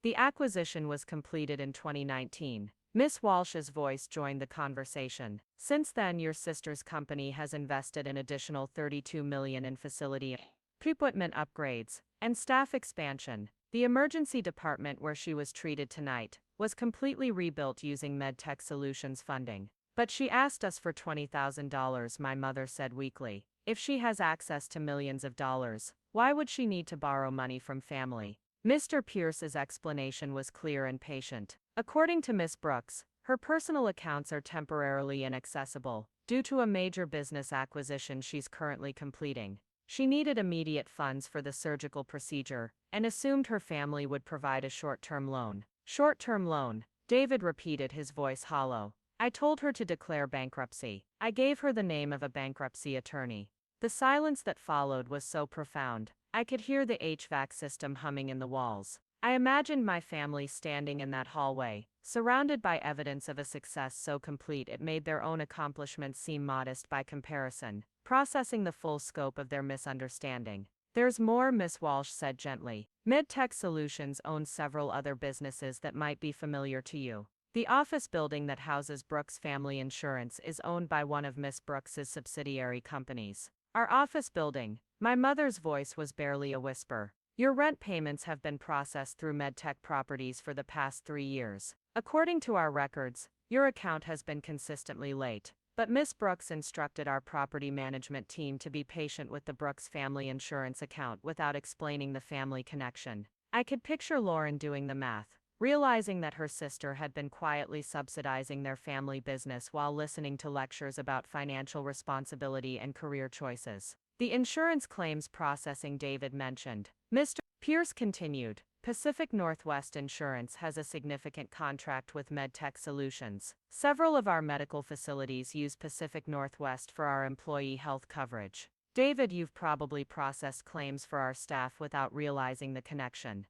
The acquisition was completed in 2019. Miss Walsh's voice joined the conversation. Since then, your sister's company has invested an additional $32 million in facility equipment upgrades and staff expansion. The emergency department where she was treated tonight was completely rebuilt using MedTech Solutions funding. But she asked us for $20,000, my mother said weakly. If she has access to millions of dollars, why would she need to borrow money from family? Mr. Pierce's explanation was clear and patient. According to Miss Brooks, her personal accounts are temporarily inaccessible due to a major business acquisition she's currently completing. She needed immediate funds for the surgical procedure and assumed her family would provide a short-term loan. Short-term loan, David repeated, his voice hollow. I told her to declare bankruptcy. I gave her the name of a bankruptcy attorney. The silence that followed was so profound. I could hear the HVAC system humming in the walls. I imagined my family standing in that hallway, surrounded by evidence of a success so complete it made their own accomplishments seem modest by comparison, processing the full scope of their misunderstanding. There's more, Miss Walsh said gently. MedTech Solutions owns several other businesses that might be familiar to you. The office building that houses Brooks Family Insurance is owned by one of Miss Brooks's subsidiary companies. Our office building. My mother's voice was barely a whisper. Your rent payments have been processed through MedTech Properties for the past 3 years. According to our records, your account has been consistently late. But Miss Brooks instructed our property management team to be patient with the Brooks Family Insurance account without explaining the family connection. I could picture Lauren doing the math, realizing that her sister had been quietly subsidizing their family business while listening to lectures about financial responsibility and career choices. The insurance claims processing David mentioned. Mr. Pierce continued. Pacific Northwest Insurance has a significant contract with MedTech Solutions. Several of our medical facilities use Pacific Northwest for our employee health coverage. David, you've probably processed claims for our staff without realizing the connection.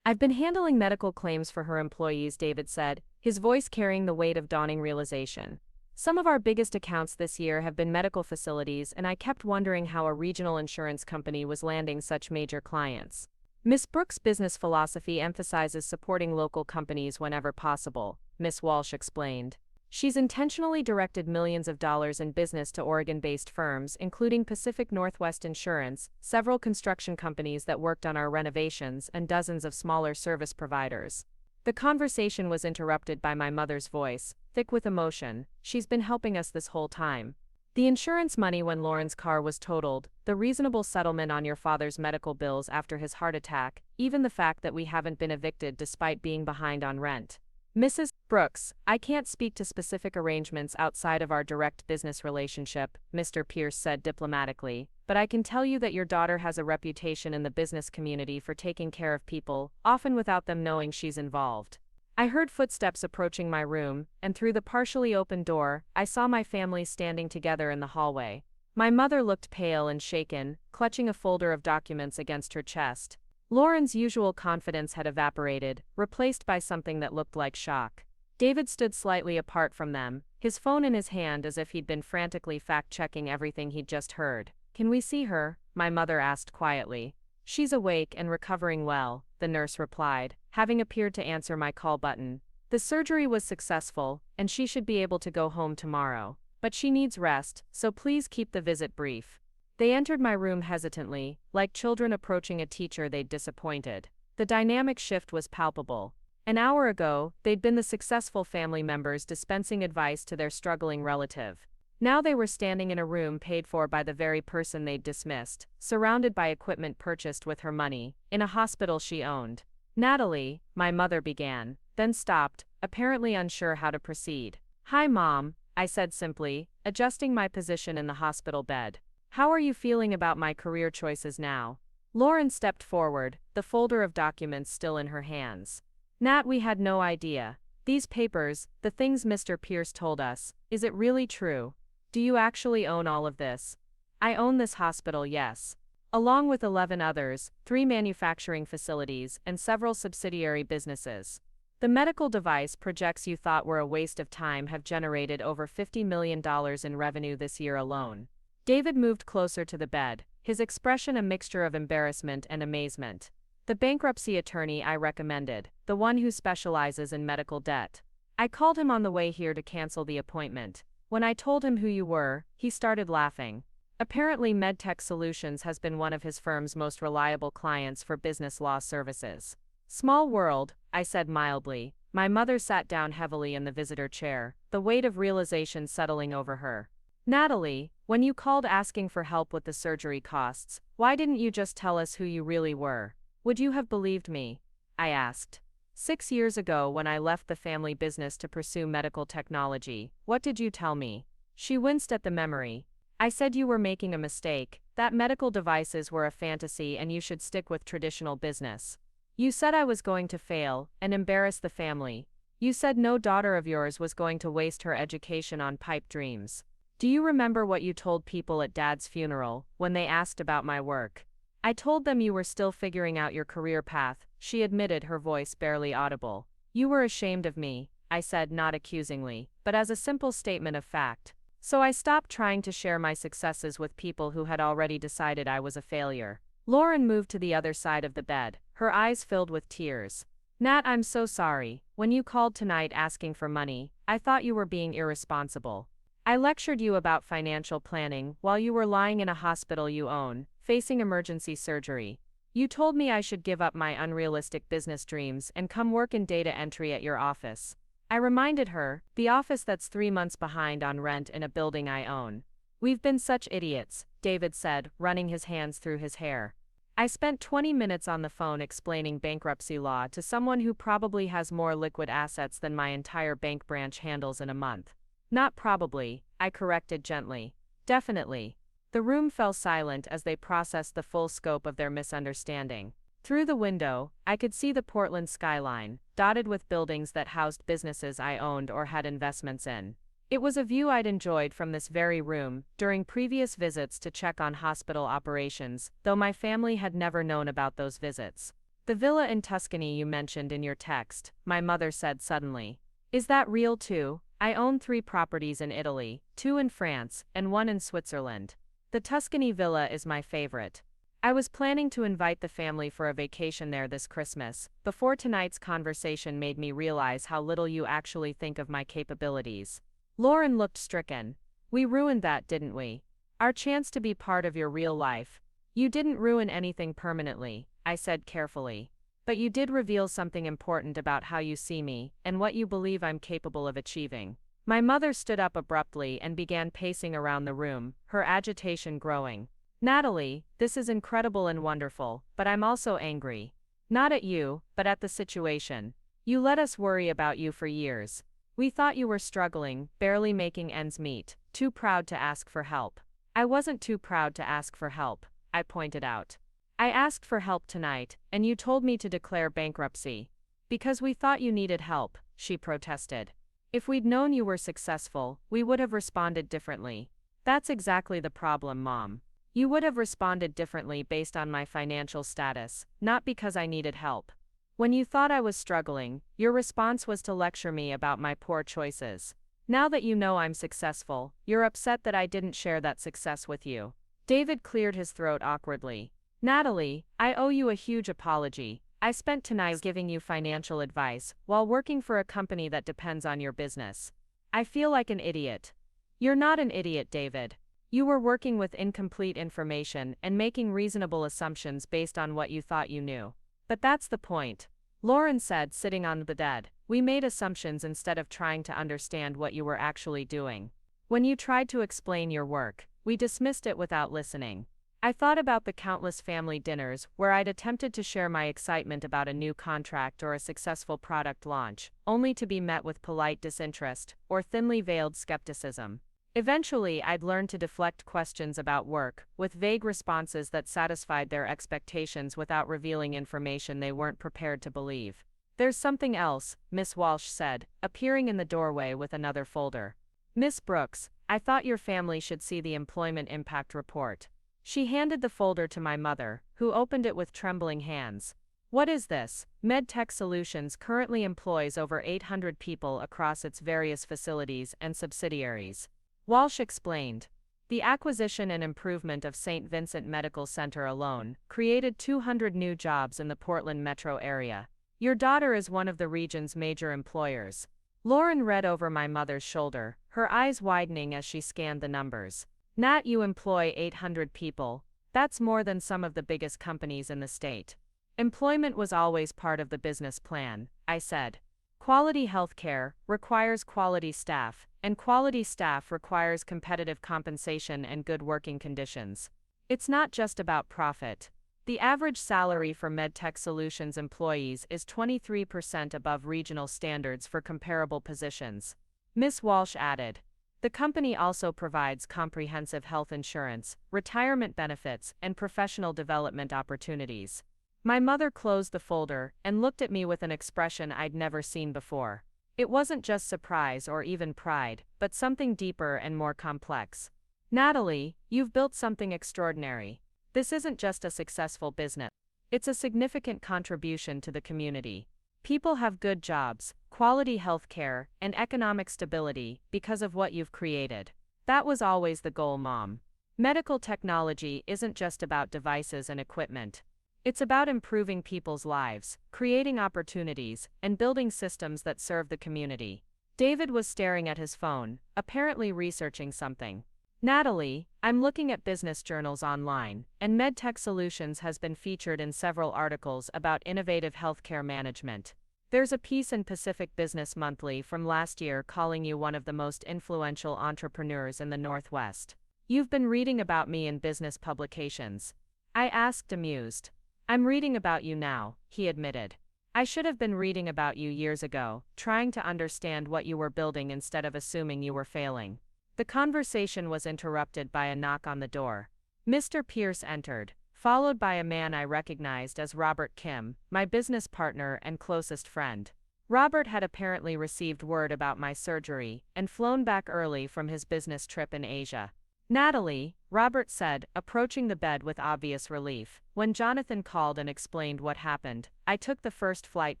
I've been handling medical claims for her employees, David said, his voice carrying the weight of dawning realization. Some of our biggest accounts this year have been medical facilities, and I kept wondering how a regional insurance company was landing such major clients. Miss Brooks' business philosophy emphasizes supporting local companies whenever possible, Miss Walsh explained. She's intentionally directed millions of dollars in business to Oregon-based firms, including Pacific Northwest Insurance, several construction companies that worked on our renovations, and dozens of smaller service providers. The conversation was interrupted by my mother's voice, thick with emotion. She's been helping us this whole time. The insurance money when Lauren's car was totaled, the reasonable settlement on your father's medical bills after his heart attack, even the fact that we haven't been evicted despite being behind on rent. Mrs. Brooks, I can't speak to specific arrangements outside of our direct business relationship, Mr. Pierce said diplomatically, but I can tell you that your daughter has a reputation in the business community for taking care of people, often without them knowing she's involved. I heard footsteps approaching my room, and through the partially open door, I saw my family standing together in the hallway. My mother looked pale and shaken, clutching a folder of documents against her chest. Lauren's usual confidence had evaporated, replaced by something that looked like shock. David stood slightly apart from them, his phone in his hand as if he'd been frantically fact-checking everything he'd just heard. "Can we see her?" my mother asked quietly. "She's awake and recovering well," the nurse replied, having appeared to answer my call button. "The surgery was successful, and she should be able to go home tomorrow. But she needs rest, so please keep the visit brief." They entered my room hesitantly, like children approaching a teacher they'd disappointed. The dynamic shift was palpable. An hour ago, they'd been the successful family members dispensing advice to their struggling relative. Now they were standing in a room paid for by the very person they'd dismissed, surrounded by equipment purchased with her money, in a hospital she owned. "Natalie," my mother began, then stopped, apparently unsure how to proceed. "Hi, Mom," I said simply, adjusting my position in the hospital bed. "How are you feeling about my career choices now?" Lauren stepped forward, the folder of documents still in her hands. "Nat, we had no idea. These papers, the things Mr. Pierce told us, is it really true? Do you actually own all of this?" "I own this hospital, yes. Along with 11 others, 3 manufacturing facilities, and several subsidiary businesses. The medical device projects you thought were a waste of time have generated over $50 million in revenue this year alone." David moved closer to the bed, his expression a mixture of embarrassment and amazement. "The bankruptcy attorney I recommended, the one who specializes in medical debt. I called him on the way here to cancel the appointment. When I told him who you were, he started laughing. Apparently MedTech Solutions has been one of his firm's most reliable clients for business law services." "Small world," I said mildly. My mother sat down heavily in the visitor chair, the weight of realization settling over her. "Natalie, when you called asking for help with the surgery costs, why didn't you just tell us who you really were? Would you have believed me?" I asked. 6 years ago when I left the family business to pursue medical technology, what did you tell me?" She winced at the memory. "I said you were making a mistake, that medical devices were a fantasy and you should stick with traditional business. You said I was going to fail, and embarrass the family. You said no daughter of yours was going to waste her education on pipe dreams. Do you remember what you told people at Dad's funeral, when they asked about my work?" "I told them you were still figuring out your career path," she admitted, her voice barely audible. "You were ashamed of me," I said not accusingly, but as a simple statement of fact. So I stopped trying to share my successes with people who had already decided I was a failure. Lauren moved to the other side of the bed, her eyes filled with tears. "Nat, I'm so sorry. When you called tonight asking for money, I thought you were being irresponsible. I lectured you about financial planning while you were lying in a hospital you own, facing emergency surgery. You told me I should give up my unrealistic business dreams and come work in data entry at your office." I reminded her, "The office that's 3 months behind on rent in a building I own." "We've been such idiots," David said, running his hands through his hair. "I spent 20 minutes on the phone explaining bankruptcy law to someone who probably has more liquid assets than my entire bank branch handles in a month." "Not probably," I corrected gently. "Definitely." The room fell silent as they processed the full scope of their misunderstanding. Through the window, I could see the Portland skyline, dotted with buildings that housed businesses I owned or had investments in. It was a view I'd enjoyed from this very room during previous visits to check on hospital operations, though my family had never known about those visits. "The villa in Tuscany you mentioned in your text," my mother said suddenly. "Is that real too? I own 3 properties in Italy, 2 in France, and 1 in Switzerland. The Tuscany villa is my favorite. I was planning to invite the family for a vacation there this Christmas, before tonight's conversation made me realize how little you actually think of my capabilities." Lauren looked stricken. "We ruined that, didn't we? Our chance to be part of your real life." "You didn't ruin anything permanently," I said carefully. "But you did reveal something important about how you see me, and what you believe I'm capable of achieving." My mother stood up abruptly and began pacing around the room, her agitation growing. "Natalie, this is incredible and wonderful, but I'm also angry. Not at you, but at the situation. You let us worry about you for years. We thought you were struggling, barely making ends meet, too proud to ask for help." "I wasn't too proud to ask for help," I pointed out. "I asked for help tonight, and you told me to declare bankruptcy." Because we thought you needed help, she protested. If we'd known you were successful, we would have responded differently. That's exactly the problem, Mom. You would have responded differently based on my financial status, not because I needed help. When you thought I was struggling, your response was to lecture me about my poor choices. Now that you know I'm successful, you're upset that I didn't share that success with you. David cleared his throat awkwardly. Natalie, I owe you a huge apology. I spent tonight giving you financial advice while working for a company that depends on your business. I feel like an idiot. You're not an idiot, David. You were working with incomplete information and making reasonable assumptions based on what you thought you knew. But that's the point. Lauren said, sitting on the bed. We made assumptions instead of trying to understand what you were actually doing. When you tried to explain your work, we dismissed it without listening. I thought about the countless family dinners where I'd attempted to share my excitement about a new contract or a successful product launch, only to be met with polite disinterest or thinly veiled skepticism. Eventually, I'd learned to deflect questions about work with vague responses that satisfied their expectations without revealing information they weren't prepared to believe. There's something else, Miss Walsh said, appearing in the doorway with another folder. Miss Brooks, I thought your family should see the employment impact report. She handed the folder to my mother, who opened it with trembling hands. What is this? MedTech Solutions currently employs over 800 people across its various facilities and subsidiaries. Walsh explained. The acquisition and improvement of St. Vincent Medical Center alone created 200 new jobs in the Portland metro area. Your daughter is one of the region's major employers. Lauren read over my mother's shoulder, her eyes widening as she scanned the numbers. Nat, you employ 800 people. That's more than some of the biggest companies in the state. Employment was always part of the business plan, I said. Quality healthcare requires quality staff, and quality staff requires competitive compensation and good working conditions. It's not just about profit. The average salary for MedTech Solutions employees is 23% above regional standards for comparable positions. Ms. Walsh added. The company also provides comprehensive health insurance, retirement benefits, and professional development opportunities. My mother closed the folder and looked at me with an expression I'd never seen before. It wasn't just surprise or even pride, but something deeper and more complex. Natalie, you've built something extraordinary. This isn't just a successful business. It's a significant contribution to the community. People have good jobs, quality health care, and economic stability because of what you've created. That was always the goal, Mom. Medical technology isn't just about devices and equipment. It's about improving people's lives, creating opportunities, and building systems that serve the community. David was staring at his phone, apparently researching something. Natalie, I'm looking at business journals online, and MedTech Solutions has been featured in several articles about innovative healthcare management. There's a piece in Pacific Business Monthly from last year calling you one of the most influential entrepreneurs in the Northwest. You've been reading about me in business publications. I asked, amused. I'm reading about you now, he admitted. I should have been reading about you years ago, trying to understand what you were building instead of assuming you were failing. The conversation was interrupted by a knock on the door. Mr. Pierce entered, followed by a man I recognized as Robert Kim, my business partner and closest friend. Robert had apparently received word about my surgery and flown back early from his business trip in Asia. Natalie, Robert said, approaching the bed with obvious relief. When Jonathan called and explained what happened, I took the first flight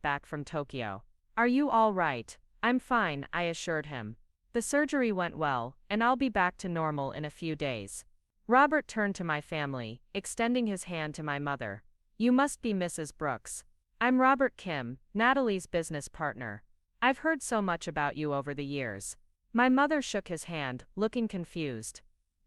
back from Tokyo. Are you all right? I'm fine, I assured him. The surgery went well, and I'll be back to normal in a few days. Robert turned to my family, extending his hand to my mother. You must be Mrs. Brooks. I'm Robert Kim, Natalie's business partner. I've heard so much about you over the years. My mother shook his hand, looking confused.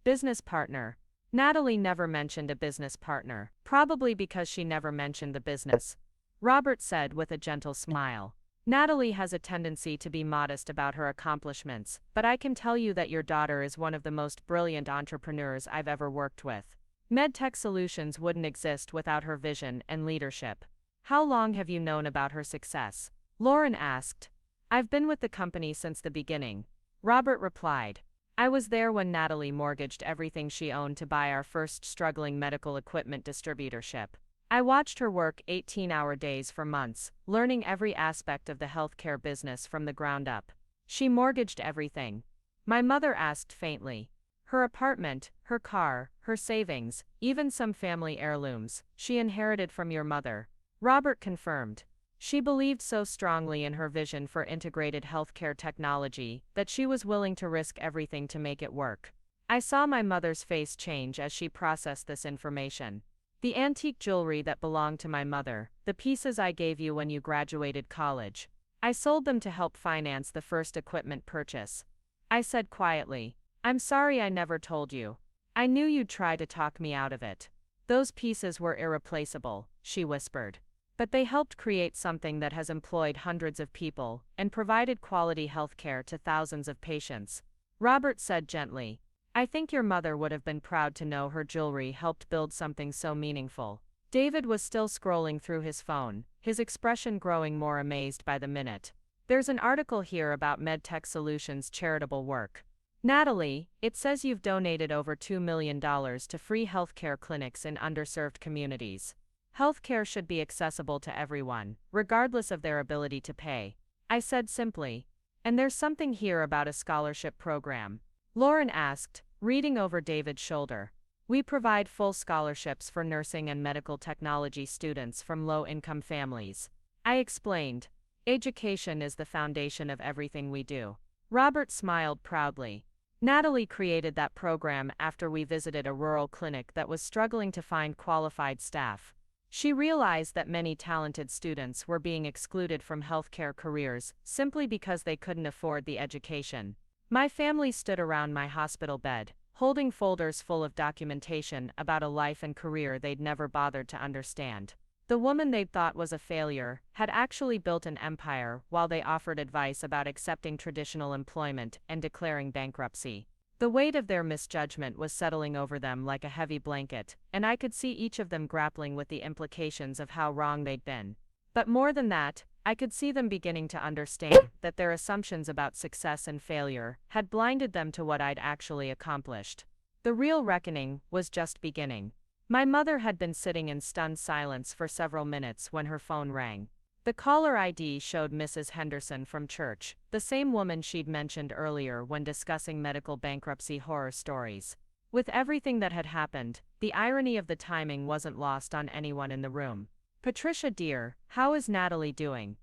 Business partner. Natalie never mentioned a business partner, probably because she never mentioned the business. Robert said with a gentle smile. Natalie has a tendency to be modest about her accomplishments, but I can tell you that your daughter is one of the most brilliant entrepreneurs I've ever worked with. MedTech Solutions wouldn't exist without her vision and leadership. How long have you known about her success? Lauren asked. I've been with the company since the beginning. Robert replied. I was there when Natalie mortgaged everything she owned to buy our first struggling medical equipment distributorship. I watched her work 18-hour days for months, learning every aspect of the healthcare business from the ground up. She mortgaged everything. My mother asked faintly. Her apartment, her car, her savings, even some family heirlooms, she inherited from your mother. Robert confirmed. She believed so strongly in her vision for integrated healthcare technology that she was willing to risk everything to make it work. I saw my mother's face change as she processed this information. The antique jewelry that belonged to my mother, the pieces I gave you when you graduated college. I sold them to help finance the first equipment purchase. I said quietly, I'm sorry I never told you. I knew you'd try to talk me out of it. Those pieces were irreplaceable, she whispered. But they helped create something that has employed hundreds of people and provided quality healthcare to thousands of patients. Robert said gently, I think your mother would have been proud to know her jewelry helped build something so meaningful. David was still scrolling through his phone, his expression growing more amazed by the minute. There's an article here about MedTech Solutions charitable work. Natalie, it says you've donated over $2 million to free healthcare clinics in underserved communities. Healthcare should be accessible to everyone, regardless of their ability to pay. I said simply. And there's something here about a scholarship program. Lauren asked, reading over David's shoulder. We provide full scholarships for nursing and medical technology students from low-income families. I explained. Education is the foundation of everything we do. Robert smiled proudly. Natalie created that program after we visited a rural clinic that was struggling to find qualified staff. She realized that many talented students were being excluded from healthcare careers simply because they couldn't afford the education. My family stood around my hospital bed, holding folders full of documentation about a life and career they'd never bothered to understand. The woman they'd thought was a failure had actually built an empire while they offered advice about accepting traditional employment and declaring bankruptcy. The weight of their misjudgment was settling over them like a heavy blanket, and I could see each of them grappling with the implications of how wrong they'd been. But more than that, I could see them beginning to understand that their assumptions about success and failure had blinded them to what I'd actually accomplished. The real reckoning was just beginning. My mother had been sitting in stunned silence for several minutes when her phone rang. The caller ID showed Mrs. Henderson from church, the same woman she'd mentioned earlier when discussing medical bankruptcy horror stories. With everything that had happened, the irony of the timing wasn't lost on anyone in the room. Patricia dear, how is Natalie doing?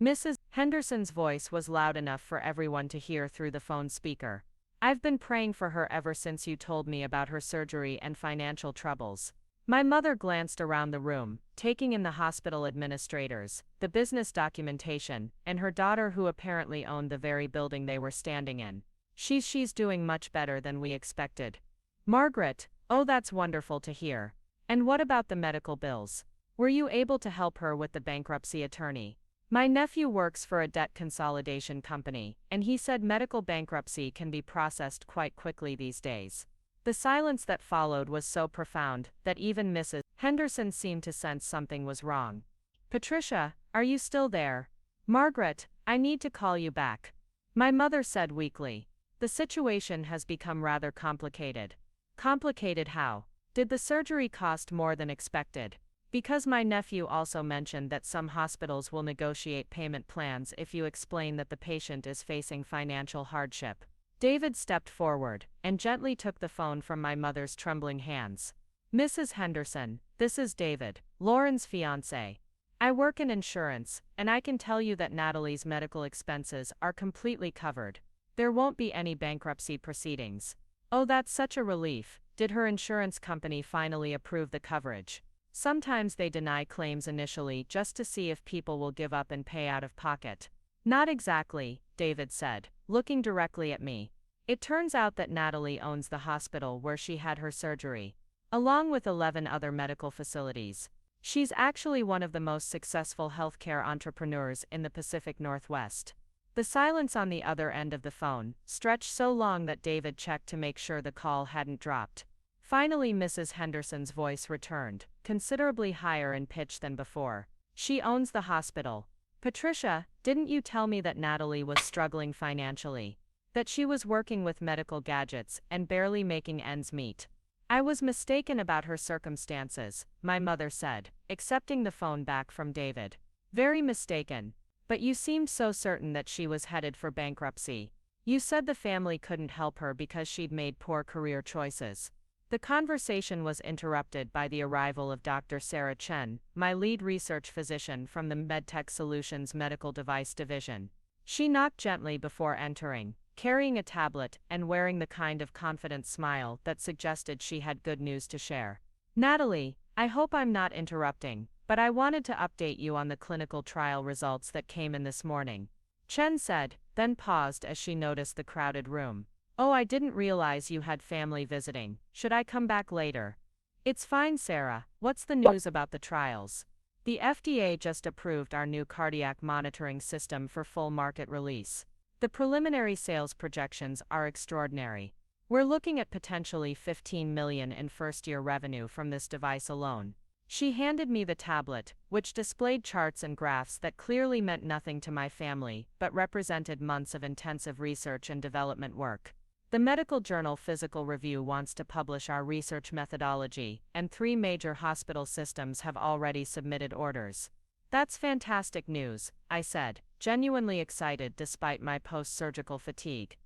Mrs. Henderson's voice was loud enough for everyone to hear through the phone speaker. I've been praying for her ever since you told me about her surgery and financial troubles. My mother glanced around the room, taking in the hospital administrators, the business documentation, and her daughter who apparently owned the very building they were standing in. She's doing much better than we expected. Margaret, oh that's wonderful to hear. And what about the medical bills? Were you able to help her with the bankruptcy attorney? My nephew works for a debt consolidation company, and he said medical bankruptcy can be processed quite quickly these days. The silence that followed was so profound that even Mrs. Henderson seemed to sense something was wrong. Patricia, are you still there? Margaret, I need to call you back. My mother said weakly. The situation has become rather complicated. Complicated how? Did the surgery cost more than expected? Because my nephew also mentioned that some hospitals will negotiate payment plans if you explain that the patient is facing financial hardship. David stepped forward and gently took the phone from my mother's trembling hands. Mrs. Henderson, this is David, Lauren's fiancé. I work in insurance, and I can tell you that Natalie's medical expenses are completely covered. There won't be any bankruptcy proceedings. Oh, that's such a relief. Did her insurance company finally approve the coverage? Sometimes they deny claims initially just to see if people will give up and pay out of pocket. Not exactly, David said, looking directly at me. It turns out that Natalie owns the hospital where she had her surgery, along with 11 other medical facilities. She's actually one of the most successful healthcare entrepreneurs in the Pacific Northwest. The silence on the other end of the phone stretched so long that David checked to make sure the call hadn't dropped. Finally, Mrs. Henderson's voice returned, considerably higher in pitch than before. She owns the hospital. Patricia, didn't you tell me that Natalie was struggling financially? That she was working with medical gadgets and barely making ends meet? I was mistaken about her circumstances, my mother said, accepting the phone back from David. Very mistaken. But you seemed so certain that she was headed for bankruptcy. You said the family couldn't help her because she'd made poor career choices. The conversation was interrupted by the arrival of Dr. Sarah Chen, my lead research physician from the MedTech Solutions Medical Device Division. She knocked gently before entering, carrying a tablet and wearing the kind of confident smile that suggested she had good news to share. Natalie, I hope I'm not interrupting, but I wanted to update you on the clinical trial results that came in this morning, Chen said, then paused as she noticed the crowded room. Oh, I didn't realize you had family visiting. Should I come back later? It's fine, Sarah. What's the news about the trials? The FDA just approved our new cardiac monitoring system for full market release. The preliminary sales projections are extraordinary. We're looking at potentially $15 million in first-year revenue from this device alone. She handed me the tablet, which displayed charts and graphs that clearly meant nothing to my family, but represented months of intensive research and development work. The medical journal Physical Review wants to publish our research methodology, and 3 major hospital systems have already submitted orders. That's fantastic news, I said, genuinely excited despite my post-surgical fatigue.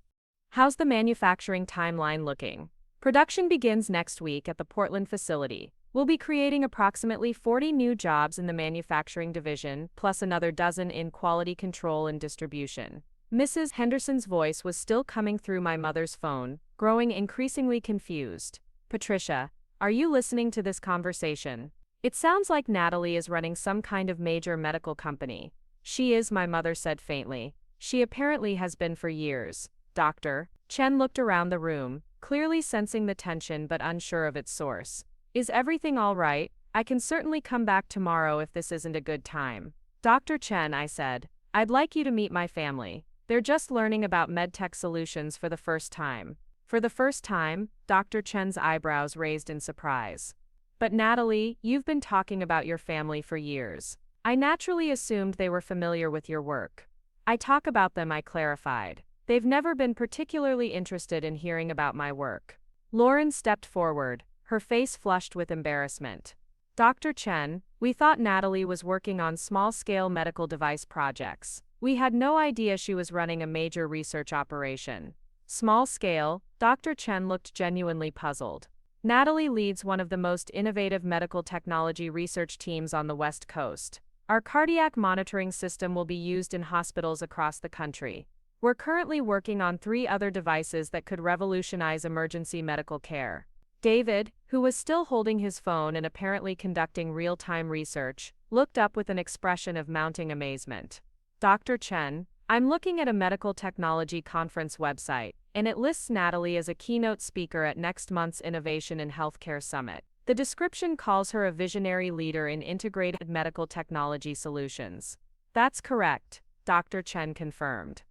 How's the manufacturing timeline looking? Production begins next week at the Portland facility. We'll be creating approximately 40 new jobs in the manufacturing division, plus another dozen in quality control and distribution. Mrs. Henderson's voice was still coming through my mother's phone, growing increasingly confused. Patricia, are you listening to this conversation? It sounds like Natalie is running some kind of major medical company. She is, my mother said faintly. She apparently has been for years. Doctor, Chen looked around the room, clearly sensing the tension but unsure of its source. Is everything all right? I can certainly come back tomorrow if this isn't a good time. Dr. Chen, I said, I'd like you to meet my family. They're just learning about MedTech Solutions for the first time. For the first time, Dr. Chen's eyebrows raised in surprise. But Natalie, you've been talking about your family for years. I naturally assumed they were familiar with your work. I talk about them, I clarified. They've never been particularly interested in hearing about my work. Lauren stepped forward, her face flushed with embarrassment. Dr. Chen, we thought Natalie was working on small-scale medical device projects. We had no idea she was running a major research operation. Small scale, Dr. Chen looked genuinely puzzled. Natalie leads one of the most innovative medical technology research teams on the West Coast. Our cardiac monitoring system will be used in hospitals across the country. We're currently working on 3 other devices that could revolutionize emergency medical care. David, who was still holding his phone and apparently conducting real-time research, looked up with an expression of mounting amazement. Dr. Chen, I'm looking at a medical technology conference website, and it lists Natalie as a keynote speaker at next month's Innovation in Healthcare Summit. The description calls her a visionary leader in integrated medical technology solutions. That's correct, Dr. Chen confirmed.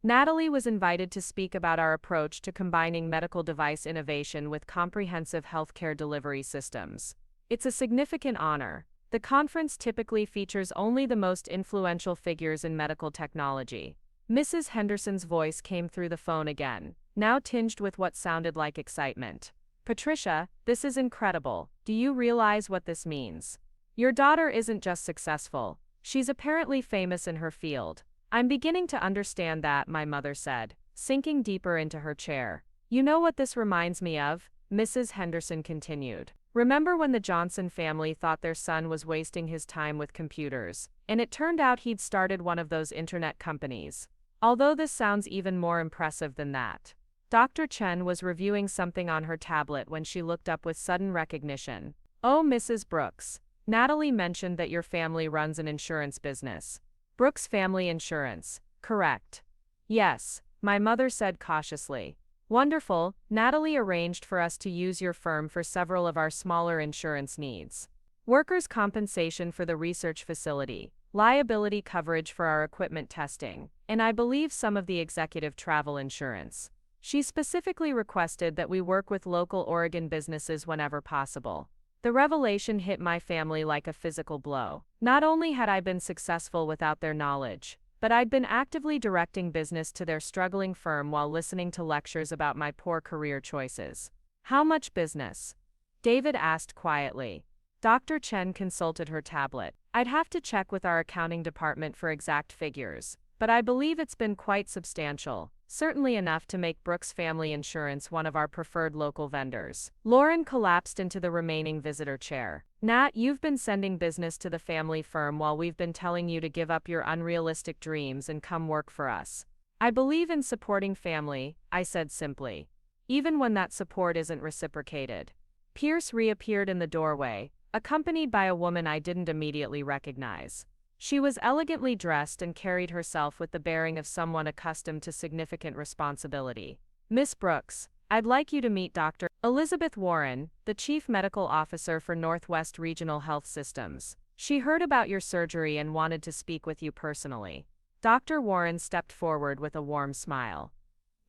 Natalie was invited to speak about our approach to combining medical device innovation with comprehensive healthcare delivery systems. It's a significant honor. The conference typically features only the most influential figures in medical technology. Mrs. Henderson's voice came through the phone again, now tinged with what sounded like excitement. Patricia, this is incredible. Do you realize what this means? Your daughter isn't just successful. She's apparently famous in her field. I'm beginning to understand that, my mother said, sinking deeper into her chair. You know what this reminds me of? Mrs. Henderson continued. Remember when the Johnson family thought their son was wasting his time with computers, and it turned out he'd started one of those internet companies? Although this sounds even more impressive than that. Dr. Chen was reviewing something on her tablet when she looked up with sudden recognition. Oh, Mrs. Brooks. Natalie mentioned that your family runs an insurance business. Brooks Family Insurance, correct? Yes, my mother said cautiously. Wonderful, Natalie arranged for us to use your firm for several of our smaller insurance needs. Workers' compensation for the research facility, liability coverage for our equipment testing, and I believe some of the executive travel insurance. She specifically requested that we work with local Oregon businesses whenever possible. The revelation hit my family like a physical blow. Not only had I been successful without their knowledge, but I'd been actively directing business to their struggling firm while listening to lectures about my poor career choices. How much business? David asked quietly. Dr. Chen consulted her tablet. I'd have to check with our accounting department for exact figures, but I believe it's been quite substantial, certainly enough to make Brooks Family Insurance one of our preferred local vendors. Lauren collapsed into the remaining visitor chair. Nat, you've been sending business to the family firm while we've been telling you to give up your unrealistic dreams and come work for us. I believe in supporting family, I said simply, even when that support isn't reciprocated. Pierce reappeared in the doorway, accompanied by a woman I didn't immediately recognize. She was elegantly dressed and carried herself with the bearing of someone accustomed to significant responsibility. Miss Brooks, I'd like you to meet Dr. Elizabeth Warren, the Chief Medical Officer for Northwest Regional Health Systems. She heard about your surgery and wanted to speak with you personally. Dr. Warren stepped forward with a warm smile.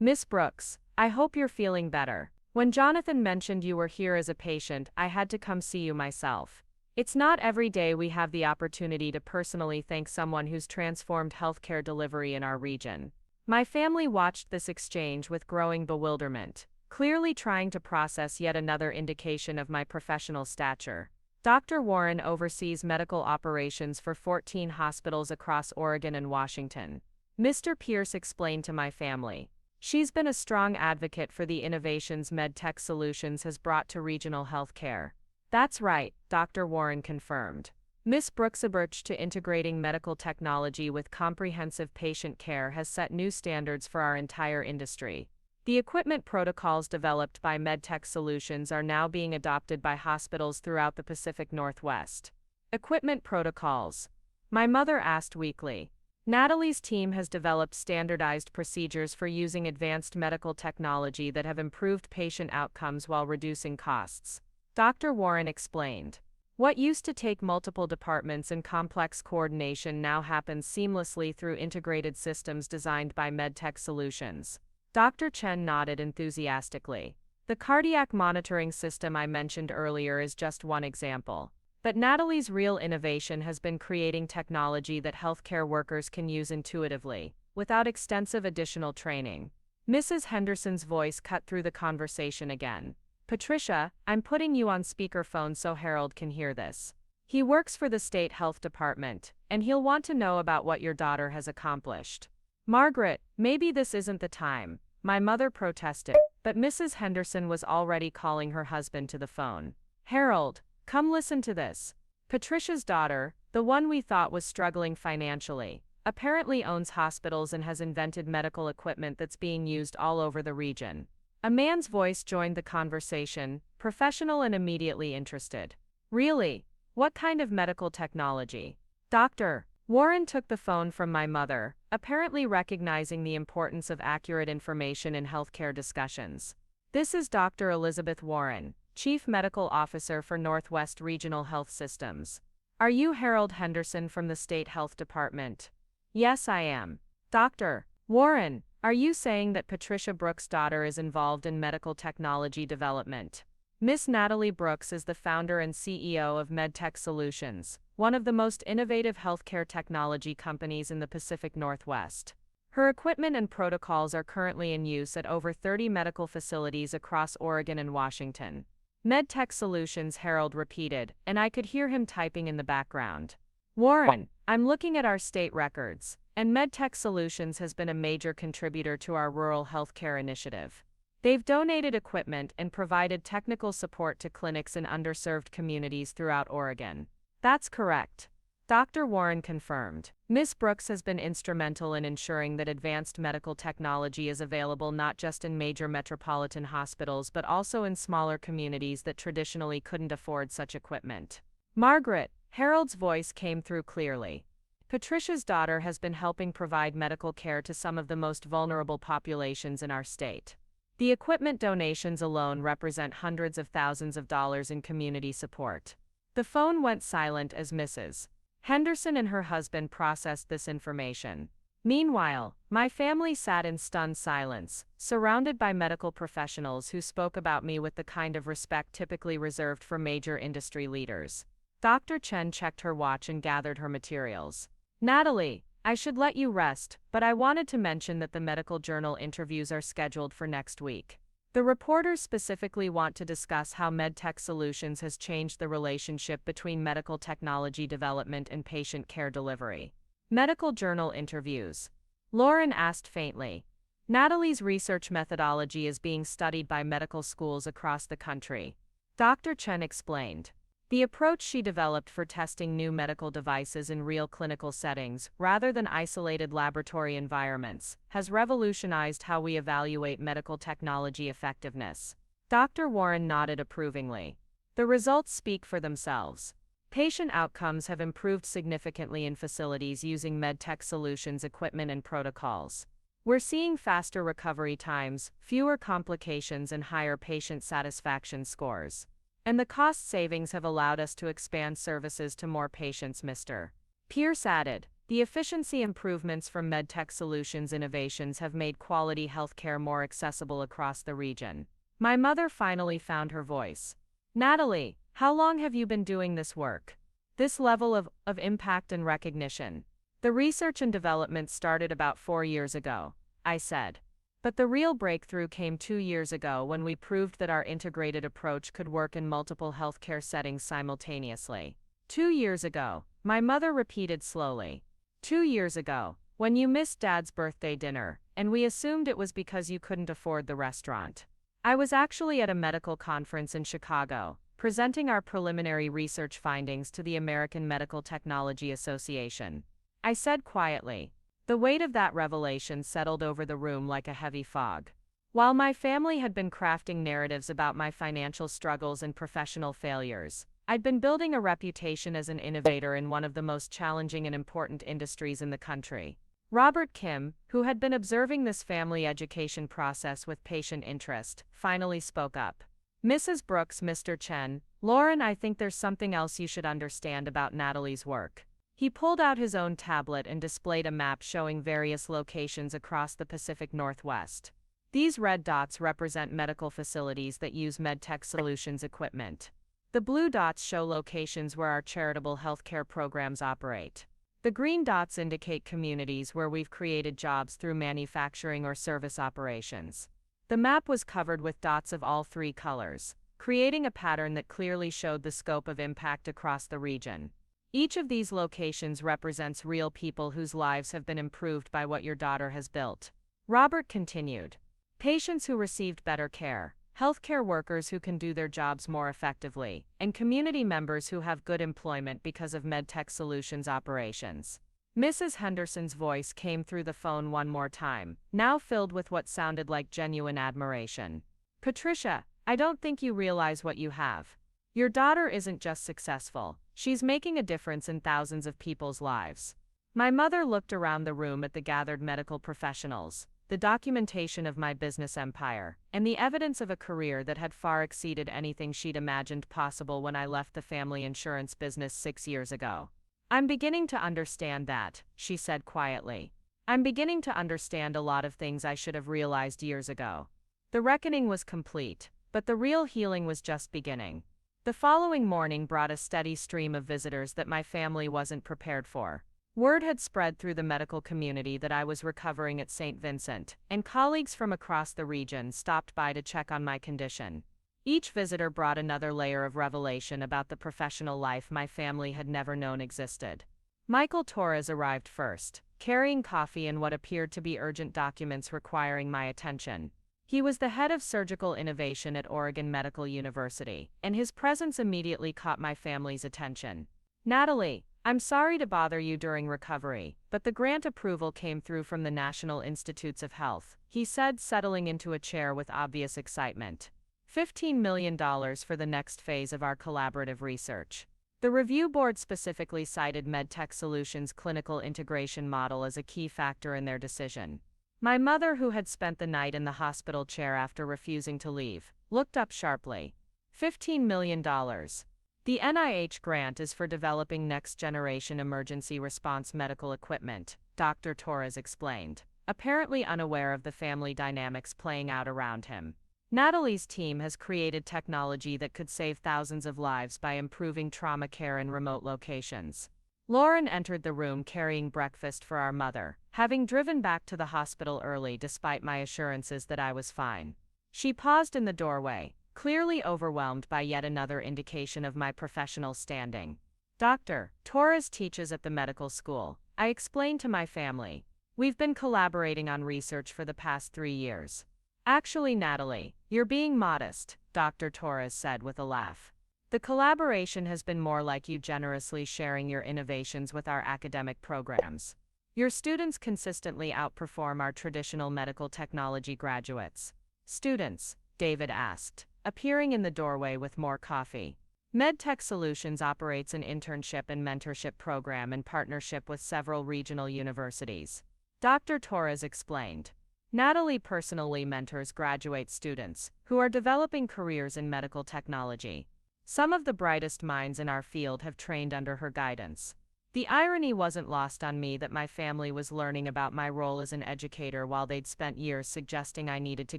Miss Brooks, I hope you're feeling better. When Jonathan mentioned you were here as a patient, I had to come see you myself. It's not every day we have the opportunity to personally thank someone who's transformed healthcare delivery in our region. My family watched this exchange with growing bewilderment, clearly trying to process yet another indication of my professional stature. Dr. Warren oversees medical operations for 14 hospitals across Oregon and Washington. Mr. Pierce explained to my family. She's been a strong advocate for the innovations MedTech Solutions has brought to regional healthcare. That's right, Dr. Warren confirmed. Ms. Brooks' approach to integrating medical technology with comprehensive patient care has set new standards for our entire industry. The equipment protocols developed by MedTech Solutions are now being adopted by hospitals throughout the Pacific Northwest. Equipment protocols? My mother asked weakly. Natalie's team has developed standardized procedures for using advanced medical technology that have improved patient outcomes while reducing costs. Dr. Warren explained. What used to take multiple departments and complex coordination now happens seamlessly through integrated systems designed by MedTech Solutions. Dr. Chen nodded enthusiastically. The cardiac monitoring system I mentioned earlier is just one example. But Natalie's real innovation has been creating technology that healthcare workers can use intuitively, without extensive additional training. Mrs. Henderson's voice cut through the conversation again. Patricia, I'm putting you on speakerphone so Harold can hear this. He works for the state health department, and he'll want to know about what your daughter has accomplished. Margaret, maybe this isn't the time, my mother protested, but Mrs. Henderson was already calling her husband to the phone. Harold, come listen to this. Patricia's daughter, the one we thought was struggling financially, apparently owns hospitals and has invented medical equipment that's being used all over the region. A man's voice joined the conversation, professional and immediately interested. Really? What kind of medical technology? Doctor. Warren took the phone from my mother, apparently recognizing the importance of accurate information in healthcare discussions. This is Dr. Elizabeth Warren, Chief Medical Officer for Northwest Regional Health Systems. Are you Harold Henderson from the State Health Department? Yes, I am. Dr. Warren, are you saying that Patricia Brooks' daughter is involved in medical technology development? Miss Natalie Brooks is the founder and CEO of MedTech Solutions, one of the most innovative healthcare technology companies in the Pacific Northwest. Her equipment and protocols are currently in use at over 30 medical facilities across Oregon and Washington. MedTech Solutions, Harold repeated, and I could hear him typing in the background. Warren, I'm looking at our state records, and MedTech Solutions has been a major contributor to our rural healthcare initiative. They've donated equipment and provided technical support to clinics in underserved communities throughout Oregon. That's correct. Dr. Warren confirmed. Ms. Brooks has been instrumental in ensuring that advanced medical technology is available not just in major metropolitan hospitals but also in smaller communities that traditionally couldn't afford such equipment. Margaret, Harold's voice came through clearly. Patricia's daughter has been helping provide medical care to some of the most vulnerable populations in our state. The equipment donations alone represent hundreds of thousands of dollars in community support. The phone went silent as Mrs. Henderson and her husband processed this information. Meanwhile, my family sat in stunned silence, surrounded by medical professionals who spoke about me with the kind of respect typically reserved for major industry leaders. Dr. Chen checked her watch and gathered her materials. Natalie, I should let you rest, but I wanted to mention that the medical journal interviews are scheduled for next week. The reporters specifically want to discuss how MedTech Solutions has changed the relationship between medical technology development and patient care delivery. Medical journal interviews. Lauren asked faintly. Natalie's research methodology is being studied by medical schools across the country. Dr. Chen explained. The approach she developed for testing new medical devices in real clinical settings, rather than isolated laboratory environments, has revolutionized how we evaluate medical technology effectiveness. Dr. Warren nodded approvingly. The results speak for themselves. Patient outcomes have improved significantly in facilities using MedTech Solutions equipment and protocols. We're seeing faster recovery times, fewer complications, and higher patient satisfaction scores. And the cost savings have allowed us to expand services to more patients, Mr. Pierce added. The efficiency improvements from MedTech Solutions innovations have made quality healthcare more accessible across the region. My mother finally found her voice. Natalie, how long have you been doing this work? This level of impact and recognition. The research and development started about 4 years ago, I said. But the real breakthrough came 2 years ago when we proved that our integrated approach could work in multiple healthcare settings simultaneously. 2 years ago, my mother repeated slowly. 2 years ago, when you missed Dad's birthday dinner, and we assumed it was because you couldn't afford the restaurant. I was actually at a medical conference in Chicago, presenting our preliminary research findings to the American Medical Technology Association. I said quietly. The weight of that revelation settled over the room like a heavy fog. While my family had been crafting narratives about my financial struggles and professional failures, I'd been building a reputation as an innovator in one of the most challenging and important industries in the country. Robert Kim, who had been observing this family education process with patient interest, finally spoke up. Mrs. Brooks, Mr. Chen, Lauren, I think there's something else you should understand about Natalie's work. He pulled out his own tablet and displayed a map showing various locations across the Pacific Northwest. These red dots represent medical facilities that use MedTech Solutions equipment. The blue dots show locations where our charitable healthcare programs operate. The green dots indicate communities where we've created jobs through manufacturing or service operations. The map was covered with dots of all 3 colors, creating a pattern that clearly showed the scope of impact across the region. Each of these locations represents real people whose lives have been improved by what your daughter has built. Robert continued. Patients who received better care, healthcare workers who can do their jobs more effectively, and community members who have good employment because of MedTech Solutions operations. Mrs. Henderson's voice came through the phone one more time, now filled with what sounded like genuine admiration. Patricia, I don't think you realize what you have. Your daughter isn't just successful, she's making a difference in thousands of people's lives. My mother looked around the room at the gathered medical professionals, the documentation of my business empire, and the evidence of a career that had far exceeded anything she'd imagined possible when I left the family insurance business 6 years ago. I'm beginning to understand that, she said quietly. I'm beginning to understand a lot of things I should have realized years ago. The reckoning was complete, but the real healing was just beginning. The following morning brought a steady stream of visitors that my family wasn't prepared for. Word had spread through the medical community that I was recovering at St. Vincent, and colleagues from across the region stopped by to check on my condition. Each visitor brought another layer of revelation about the professional life my family had never known existed. Michael Torres arrived first, carrying coffee and what appeared to be urgent documents requiring my attention. He was the head of surgical innovation at Oregon Medical University, and his presence immediately caught my family's attention. Natalie, I'm sorry to bother you during recovery, but the grant approval came through from the National Institutes of Health, he said, settling into a chair with obvious excitement. $15 million for the next phase of our collaborative research. The review board specifically cited MedTech Solutions' clinical integration model as a key factor in their decision. My mother, who had spent the night in the hospital chair after refusing to leave, looked up sharply. $15 million. The NIH grant is for developing next-generation emergency response medical equipment, Dr. Torres explained, apparently unaware of the family dynamics playing out around him. Natalie's team has created technology that could save thousands of lives by improving trauma care in remote locations. Lauren entered the room carrying breakfast for our mother, having driven back to the hospital early despite my assurances that I was fine. She paused in the doorway, clearly overwhelmed by yet another indication of my professional standing. Dr. Torres teaches at the medical school, I explained to my family. We've been collaborating on research for the past 3 years. Actually, Natalie, you're being modest, Dr. Torres said with a laugh. The collaboration has been more like you generously sharing your innovations with our academic programs. Your students consistently outperform our traditional medical technology graduates. Students, David asked, appearing in the doorway with more coffee. MedTech Solutions operates an internship and mentorship program in partnership with several regional universities. Dr. Torres explained. Natalie personally mentors graduate students who are developing careers in medical technology. Some of the brightest minds in our field have trained under her guidance. The irony wasn't lost on me that my family was learning about my role as an educator while they'd spent years suggesting I needed to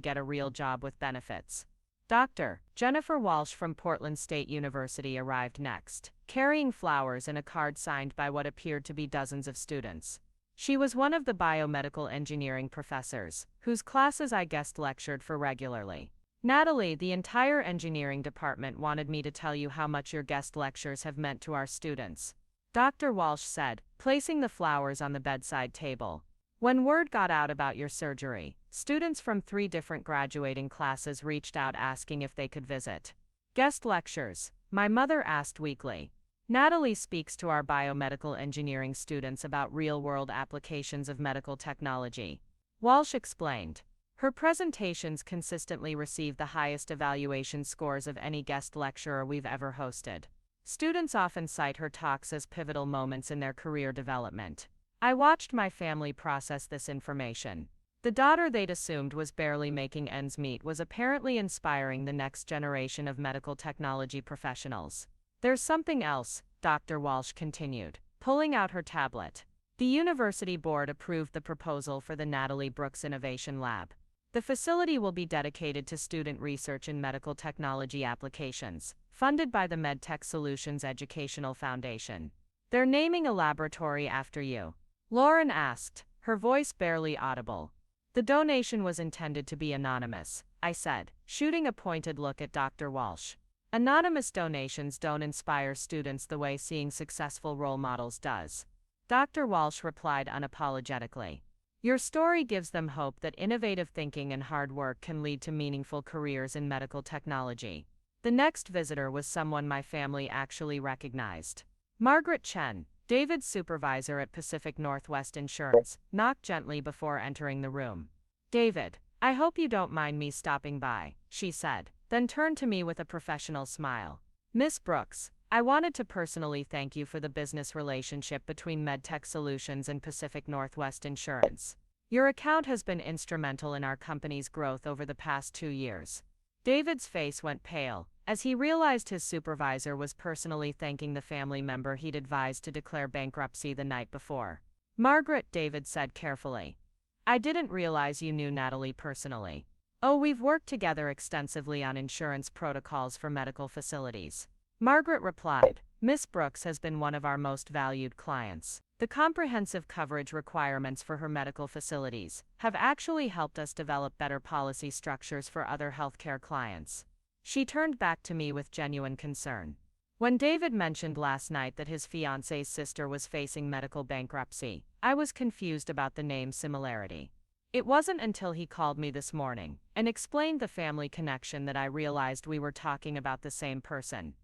get a real job with benefits. Dr. Jennifer Walsh from Portland State University arrived next, carrying flowers and a card signed by what appeared to be dozens of students. She was one of the biomedical engineering professors, whose classes I guest lectured for regularly. Natalie, the entire engineering department wanted me to tell you how much your guest lectures have meant to our students. Dr. Walsh said, placing the flowers on the bedside table. When word got out about your surgery, students from 3 different graduating classes reached out asking if they could visit. Guest lectures, my mother asked weakly. Natalie speaks to our biomedical engineering students about real-world applications of medical technology. Walsh explained. Her presentations consistently receive the highest evaluation scores of any guest lecturer we've ever hosted. Students often cite her talks as pivotal moments in their career development. I watched my family process this information. The daughter they'd assumed was barely making ends meet was apparently inspiring the next generation of medical technology professionals. There's something else, Dr. Walsh continued, pulling out her tablet. The university board approved the proposal for the Natalie Brooks Innovation Lab. The facility will be dedicated to student research in medical technology applications, funded by the MedTech Solutions Educational Foundation. They're naming a laboratory after you. Lauren asked, her voice barely audible. The donation was intended to be anonymous, I said, shooting a pointed look at Dr. Walsh. Anonymous donations don't inspire students the way seeing successful role models does. Dr. Walsh replied unapologetically. Your story gives them hope that innovative thinking and hard work can lead to meaningful careers in medical technology. The next visitor was someone my family actually recognized. Margaret Chen, David's supervisor at Pacific Northwest Insurance, knocked gently before entering the room. David, I hope you don't mind me stopping by, she said, then turned to me with a professional smile. Miss Brooks, I wanted to personally thank you for the business relationship between MedTech Solutions and Pacific Northwest Insurance. Your account has been instrumental in our company's growth over the past 2 years. David's face went pale, as he realized his supervisor was personally thanking the family member he'd advised to declare bankruptcy the night before. Margaret, David said carefully. I didn't realize you knew Natalie personally. Oh, we've worked together extensively on insurance protocols for medical facilities. Margaret replied, Miss Brooks has been one of our most valued clients. The comprehensive coverage requirements for her medical facilities have actually helped us develop better policy structures for other healthcare clients. She turned back to me with genuine concern. When David mentioned last night that his fiancée's sister was facing medical bankruptcy, I was confused about the name similarity. It wasn't until he called me this morning and explained the family connection that I realized we were talking about the same person.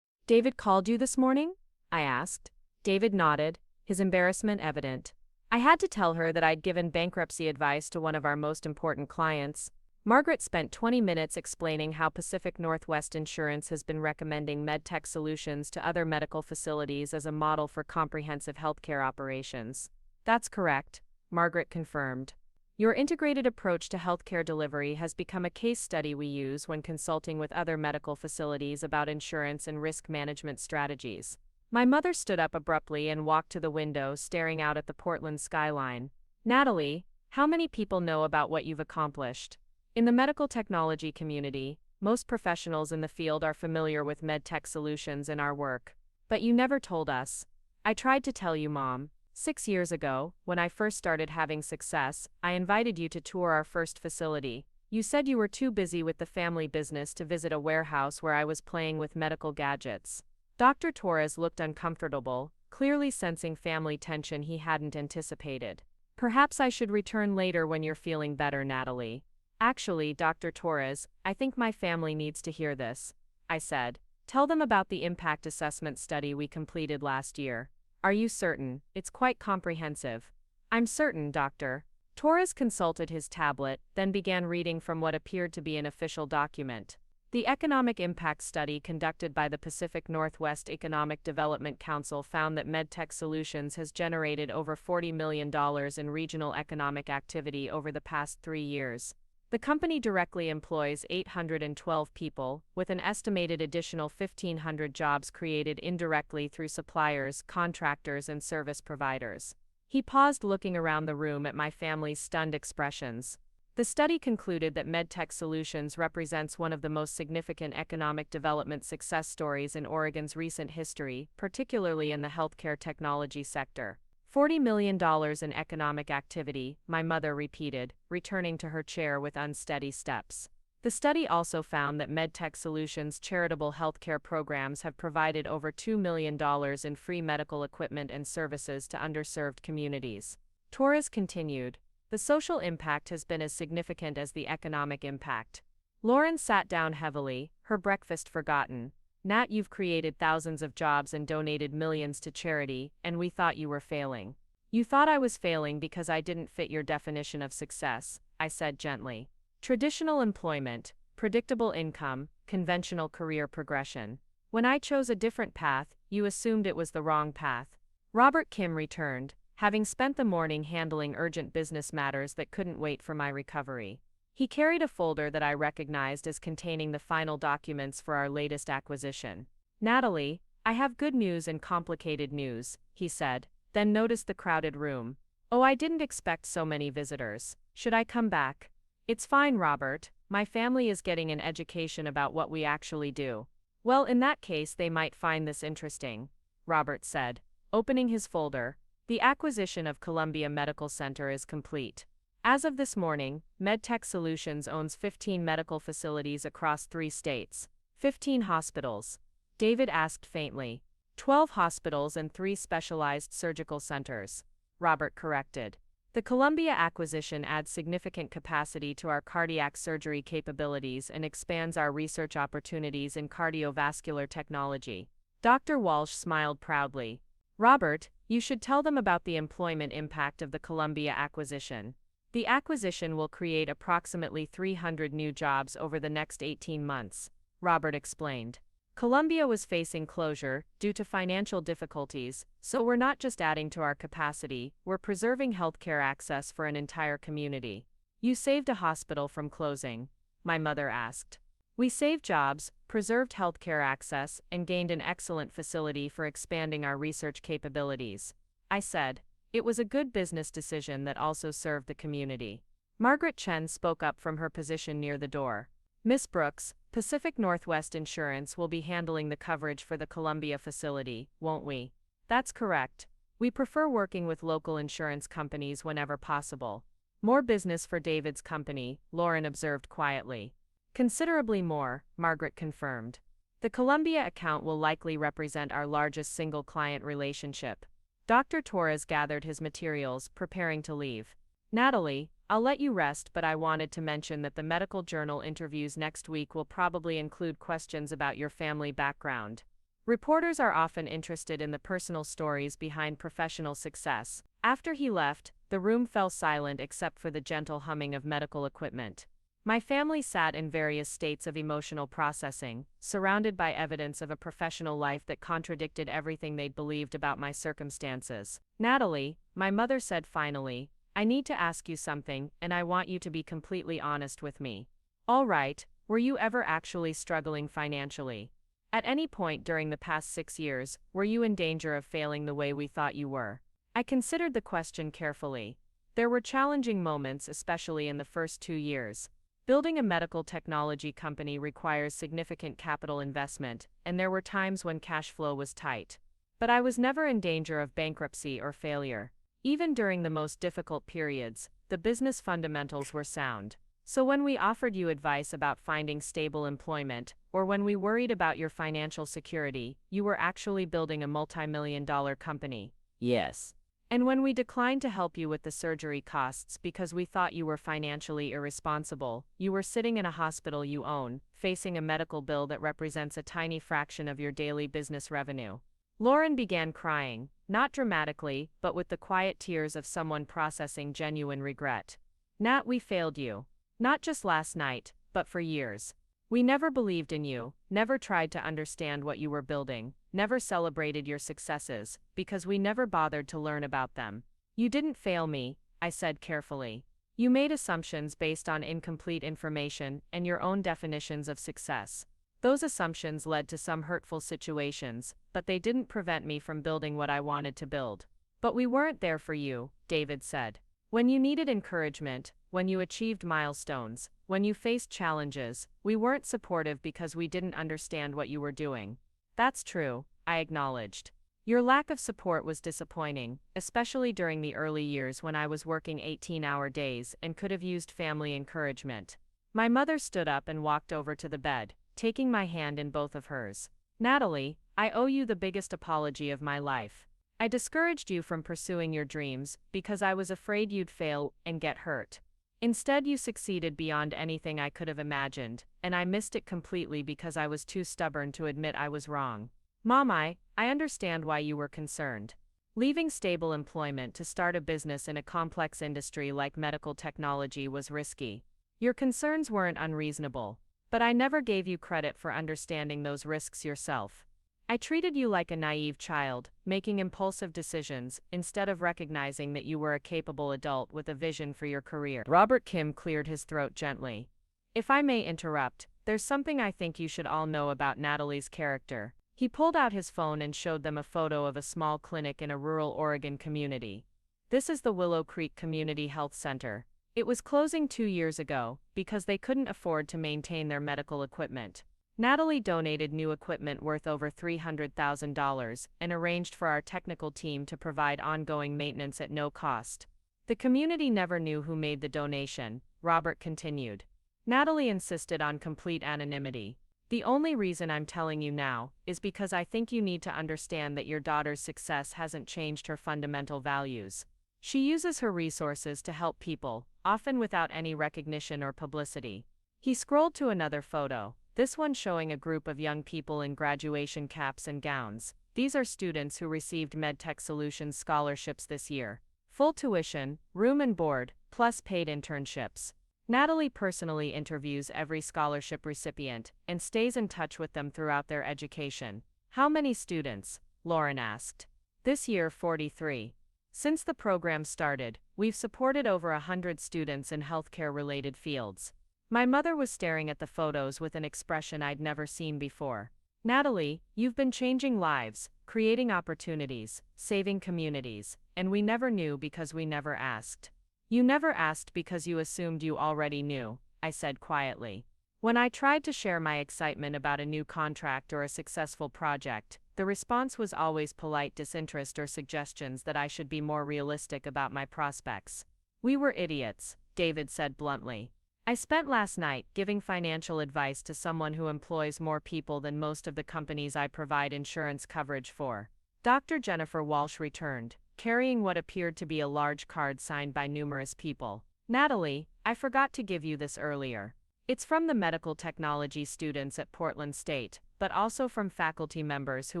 David called you this morning? I asked. David nodded, his embarrassment evident. I had to tell her that I'd given bankruptcy advice to one of our most important clients. Margaret spent 20 minutes explaining how Pacific Northwest Insurance has been recommending MedTech Solutions to other medical facilities as a model for comprehensive healthcare operations. That's correct, Margaret confirmed. Your integrated approach to healthcare delivery has become a case study we use when consulting with other medical facilities about insurance and risk management strategies. My mother stood up abruptly and walked to the window, staring out at the Portland skyline. Natalie, how many people know about what you've accomplished? In the medical technology community, most professionals in the field are familiar with MedTech Solutions and our work. But you never told us. I tried to tell you, Mom. 6 years ago, when I first started having success, I invited you to tour our first facility. You said you were too busy with the family business to visit a warehouse where I was playing with medical gadgets. Dr. Torres looked uncomfortable, clearly sensing family tension he hadn't anticipated. Perhaps I should return later when you're feeling better, Natalie. Actually, Dr. Torres, I think my family needs to hear this, I said. Tell them about the impact assessment study we completed last year. Are you certain? It's quite comprehensive. I'm certain, Doctor. Torres consulted his tablet, then began reading from what appeared to be an official document. The economic impact study conducted by the Pacific Northwest Economic Development Council found that MedTech Solutions has generated over $40 million in regional economic activity over the past 3 years. The company directly employs 812 people, with an estimated additional 1,500 jobs created indirectly through suppliers, contractors, and service providers. He paused, looking around the room at my family's stunned expressions. The study concluded that MedTech Solutions represents one of the most significant economic development success stories in Oregon's recent history, particularly in the healthcare technology sector. $40 million in economic activity, my mother repeated, returning to her chair with unsteady steps. The study also found that MedTech Solutions' charitable healthcare programs have provided over $2 million in free medical equipment and services to underserved communities. Torres continued, the social impact has been as significant as the economic impact. Lauren sat down heavily, her breakfast forgotten. Nat, you've created thousands of jobs and donated millions to charity, and we thought you were failing. You thought I was failing because I didn't fit your definition of success, I said gently. Traditional employment, predictable income, conventional career progression. When I chose a different path, you assumed it was the wrong path. Robert Kim returned, having spent the morning handling urgent business matters that couldn't wait for my recovery. He carried a folder that I recognized as containing the final documents for our latest acquisition. Natalie, I have good news and complicated news, he said, then noticed the crowded room. Oh, I didn't expect so many visitors. Should I come back? It's fine, Robert. My family is getting an education about what we actually do. Well, in that case, they might find this interesting, Robert said, opening his folder. The acquisition of Columbia Medical Center is complete. As of this morning, MedTech Solutions owns 15 medical facilities across 3 states. 15 hospitals. David asked faintly. 12 hospitals and 3 specialized surgical centers, Robert corrected. The Columbia acquisition adds significant capacity to our cardiac surgery capabilities and expands our research opportunities in cardiovascular technology. Dr. Walsh smiled proudly. Robert, you should tell them about the employment impact of the Columbia acquisition. The acquisition will create approximately 300 new jobs over the next 18 months, Robert explained. Columbia was facing closure due to financial difficulties, so we're not just adding to our capacity, we're preserving healthcare access for an entire community. You saved a hospital from closing, my mother asked. We saved jobs, preserved healthcare access, and gained an excellent facility for expanding our research capabilities, I said. It was a good business decision that also served the community. Margaret Chen spoke up from her position near the door. Miss Brooks, Pacific Northwest Insurance will be handling the coverage for the Columbia facility, won't we? That's correct. We prefer working with local insurance companies whenever possible. More business for David's company, Lauren observed quietly. Considerably more, Margaret confirmed. The Columbia account will likely represent our largest single client relationship. Dr. Torres gathered his materials, preparing to leave. Natalie, I'll let you rest, but I wanted to mention that the medical journal interviews next week will probably include questions about your family background. Reporters are often interested in the personal stories behind professional success. After he left, the room fell silent except for the gentle humming of medical equipment. My family sat in various states of emotional processing, surrounded by evidence of a professional life that contradicted everything they'd believed about my circumstances. Natalie, my mother said finally, I need to ask you something, and I want you to be completely honest with me. All right, were you ever actually struggling financially? At any point during the past 6 years, were you in danger of failing the way we thought you were? I considered the question carefully. There were challenging moments, especially in the first 2 years. Building a medical technology company requires significant capital investment, and there were times when cash flow was tight. But I was never in danger of bankruptcy or failure. Even during the most difficult periods, the business fundamentals were sound. So when we offered you advice about finding stable employment, or when we worried about your financial security, you were actually building a multi-million-dollar company. Yes. And when we declined to help you with the surgery costs because we thought you were financially irresponsible, you were sitting in a hospital you own, facing a medical bill that represents a tiny fraction of your daily business revenue. Lauren began crying, not dramatically, but with the quiet tears of someone processing genuine regret. Nat, we failed you. Not just last night, but for years. We never believed in you, never tried to understand what you were building, never celebrated your successes, because we never bothered to learn about them. You didn't fail me, I said carefully. You made assumptions based on incomplete information and your own definitions of success. Those assumptions led to some hurtful situations, but they didn't prevent me from building what I wanted to build. But we weren't there for you, David said. When you needed encouragement, when you achieved milestones, when you faced challenges, we weren't supportive because we didn't understand what you were doing. That's true, I acknowledged. Your lack of support was disappointing, especially during the early years when I was working 18-hour days and could have used family encouragement. My mother stood up and walked over to the bed, taking my hand in both of hers. Natalie, I owe you the biggest apology of my life. I discouraged you from pursuing your dreams because I was afraid you'd fail and get hurt. Instead, you succeeded beyond anything I could have imagined, and I missed it completely because I was too stubborn to admit I was wrong. Mom, I understand why you were concerned. Leaving stable employment to start a business in a complex industry like medical technology was risky. Your concerns weren't unreasonable, but I never gave you credit for understanding those risks yourself. I treated you like a naive child, making impulsive decisions, instead of recognizing that you were a capable adult with a vision for your career. Robert Kim cleared his throat gently. If I may interrupt, there's something I think you should all know about Natalie's character. He pulled out his phone and showed them a photo of a small clinic in a rural Oregon community. This is the Willow Creek Community Health Center. It was closing 2 years ago, because they couldn't afford to maintain their medical equipment. Natalie donated new equipment worth over $300,000 and arranged for our technical team to provide ongoing maintenance at no cost. The community never knew who made the donation, Robert continued. Natalie insisted on complete anonymity. The only reason I'm telling you now is because I think you need to understand that your daughter's success hasn't changed her fundamental values. She uses her resources to help people, often without any recognition or publicity. He scrolled to another photo. This one showing a group of young people in graduation caps and gowns. These are students who received MedTech Solutions scholarships this year. Full tuition, room and board, plus paid internships. Natalie personally interviews every scholarship recipient and stays in touch with them throughout their education. How many students? Lauren asked. This year, 43. Since the program started, we've supported over 100 students in healthcare-related fields. My mother was staring at the photos with an expression I'd never seen before. Natalie, you've been changing lives, creating opportunities, saving communities, and we never knew because we never asked. You never asked because you assumed you already knew, I said quietly. When I tried to share my excitement about a new contract or a successful project, the response was always polite disinterest or suggestions that I should be more realistic about my prospects. We were idiots, David said bluntly. I spent last night giving financial advice to someone who employs more people than most of the companies I provide insurance coverage for. Dr. Jennifer Walsh returned, carrying what appeared to be a large card signed by numerous people. Natalie, I forgot to give you this earlier. It's from the medical technology students at Portland State, but also from faculty members who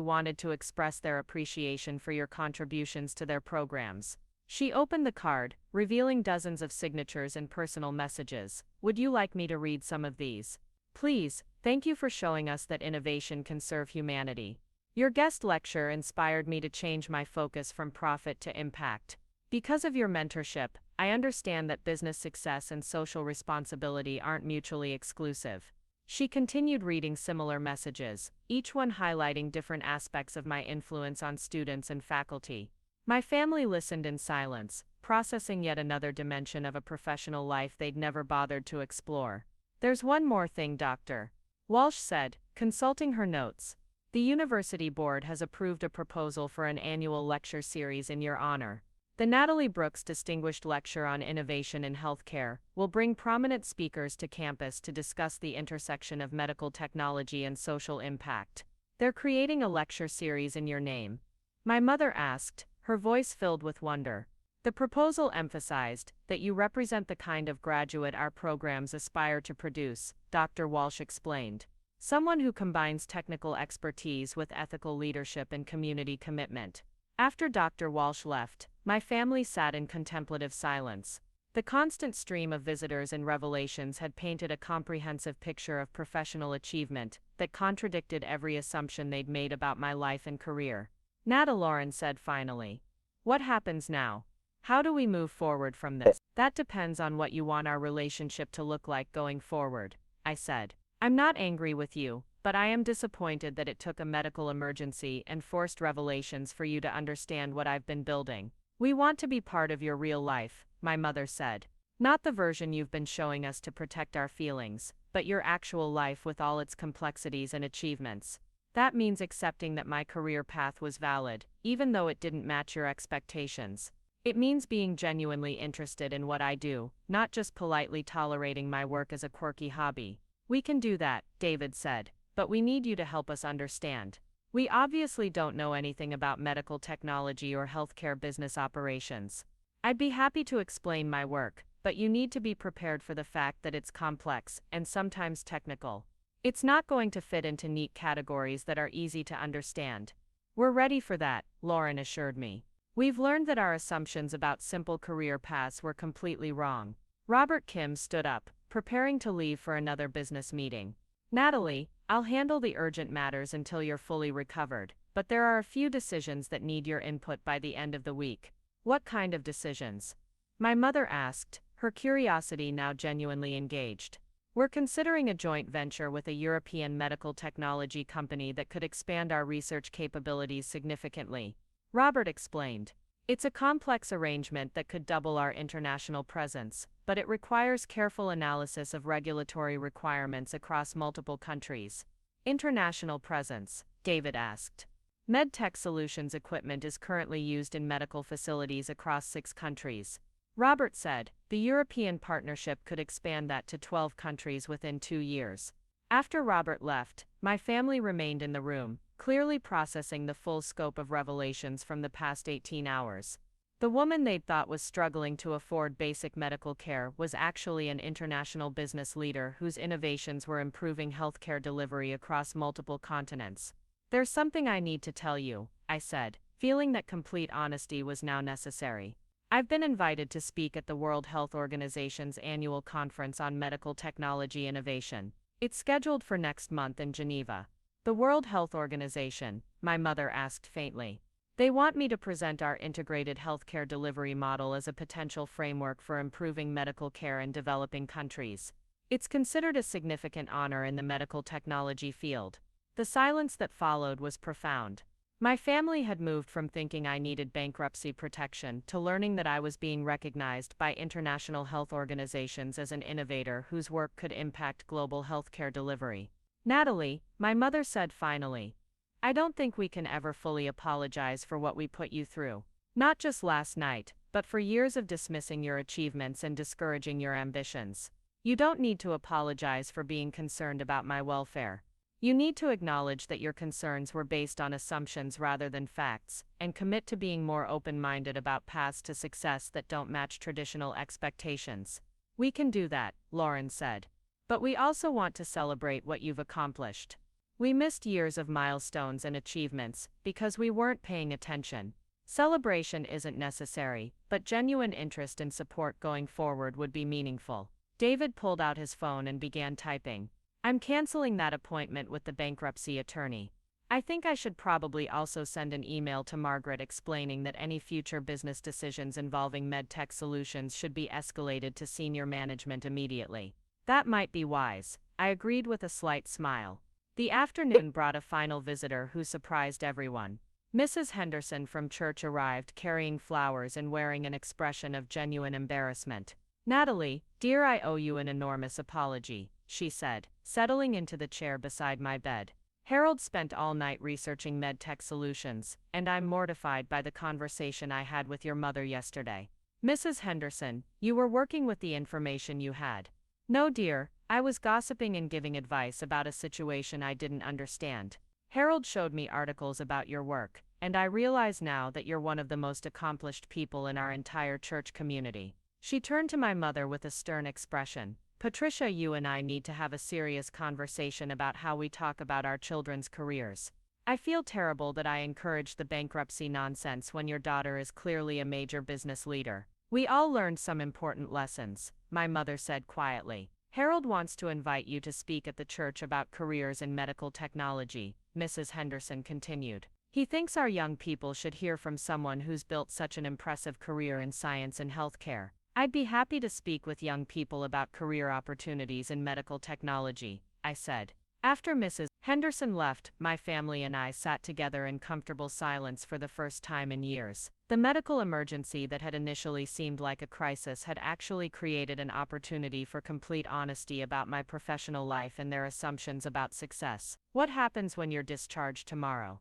wanted to express their appreciation for your contributions to their programs. She opened the card, revealing dozens of signatures and personal messages. Would you like me to read some of these? Please, thank you for showing us that innovation can serve humanity. Your guest lecture inspired me to change my focus from profit to impact. Because of your mentorship, I understand that business success and social responsibility aren't mutually exclusive. She continued reading similar messages, each one highlighting different aspects of my influence on students and faculty. My family listened in silence, processing yet another dimension of a professional life they'd never bothered to explore. There's one more thing, Dr. Walsh said, consulting her notes. The university board has approved a proposal for an annual lecture series in your honor. The Natalie Brooks Distinguished Lecture on Innovation in Healthcare will bring prominent speakers to campus to discuss the intersection of medical technology and social impact. They're creating a lecture series in your name. My mother asked, her voice filled with wonder. The proposal emphasized that you represent the kind of graduate our programs aspire to produce, Dr. Walsh explained. Someone who combines technical expertise with ethical leadership and community commitment. After Dr. Walsh left, my family sat in contemplative silence. The constant stream of visitors and revelations had painted a comprehensive picture of professional achievement that contradicted every assumption they'd made about my life and career. Natalie Lauren said finally. What happens now? How do we move forward from this? That depends on what you want our relationship to look like going forward, I said. I'm not angry with you, but I am disappointed that it took a medical emergency and forced revelations for you to understand what I've been building. We want to be part of your real life, my mother said. Not the version you've been showing us to protect our feelings, but your actual life with all its complexities and achievements. That means accepting that my career path was valid, even though it didn't match your expectations. It means being genuinely interested in what I do, not just politely tolerating my work as a quirky hobby. We can do that, David said, but we need you to help us understand. We obviously don't know anything about medical technology or healthcare business operations. I'd be happy to explain my work, but you need to be prepared for the fact that it's complex and sometimes technical. It's not going to fit into neat categories that are easy to understand. We're ready for that, Lauren assured me. We've learned that our assumptions about simple career paths were completely wrong. Robert Kim stood up, preparing to leave for another business meeting. Natalie, I'll handle the urgent matters until you're fully recovered, but there are a few decisions that need your input by the end of the week. What kind of decisions? My mother asked, her curiosity now genuinely engaged. We're considering a joint venture with a European medical technology company that could expand our research capabilities significantly. Robert explained. It's a complex arrangement that could double our international presence, but it requires careful analysis of regulatory requirements across multiple countries. International presence, David asked. MedTech Solutions equipment is currently used in medical facilities across 6 countries. Robert said, the European partnership could expand that to 12 countries within 2 years. After Robert left, my family remained in the room, clearly processing the full scope of revelations from the past 18 hours. The woman they'd thought was struggling to afford basic medical care was actually an international business leader whose innovations were improving healthcare delivery across multiple continents. There's something I need to tell you, I said, feeling that complete honesty was now necessary. I've been invited to speak at the World Health Organization's annual conference on medical technology innovation. It's scheduled for next month in Geneva. The World Health Organization, my mother asked faintly. They want me to present our integrated healthcare delivery model as a potential framework for improving medical care in developing countries. It's considered a significant honor in the medical technology field. The silence that followed was profound. My family had moved from thinking I needed bankruptcy protection to learning that I was being recognized by international health organizations as an innovator whose work could impact global healthcare delivery. Natalie, my mother said finally, I don't think we can ever fully apologize for what we put you through. Not just last night, but for years of dismissing your achievements and discouraging your ambitions. You don't need to apologize for being concerned about my welfare. You need to acknowledge that your concerns were based on assumptions rather than facts, and commit to being more open-minded about paths to success that don't match traditional expectations. We can do that, Lauren said. But we also want to celebrate what you've accomplished. We missed years of milestones and achievements because we weren't paying attention. Celebration isn't necessary, but genuine interest and support going forward would be meaningful. David pulled out his phone and began typing. I'm canceling that appointment with the bankruptcy attorney. I think I should probably also send an email to Margaret explaining that any future business decisions involving MedTech Solutions should be escalated to senior management immediately. That might be wise, I agreed with a slight smile. The afternoon brought a final visitor who surprised everyone. Mrs. Henderson from church arrived carrying flowers and wearing an expression of genuine embarrassment. Natalie, dear, I owe you an enormous apology, she said, settling into the chair beside my bed. Harold spent all night researching medtech solutions, and I'm mortified by the conversation I had with your mother yesterday. Mrs. Henderson, you were working with the information you had. No, dear, I was gossiping and giving advice about a situation I didn't understand. Harold showed me articles about your work, and I realize now that you're one of the most accomplished people in our entire church community. She turned to my mother with a stern expression. Patricia, you and I need to have a serious conversation about how we talk about our children's careers. I feel terrible that I encouraged the bankruptcy nonsense when your daughter is clearly a major business leader. We all learned some important lessons, my mother said quietly. Harold wants to invite you to speak at the church about careers in medical technology, Mrs. Henderson continued. He thinks our young people should hear from someone who's built such an impressive career in science and healthcare. I'd be happy to speak with young people about career opportunities in medical technology, I said. After Mrs. Henderson left, my family and I sat together in comfortable silence for the first time in years. The medical emergency that had initially seemed like a crisis had actually created an opportunity for complete honesty about my professional life and their assumptions about success. What happens when you're discharged tomorrow?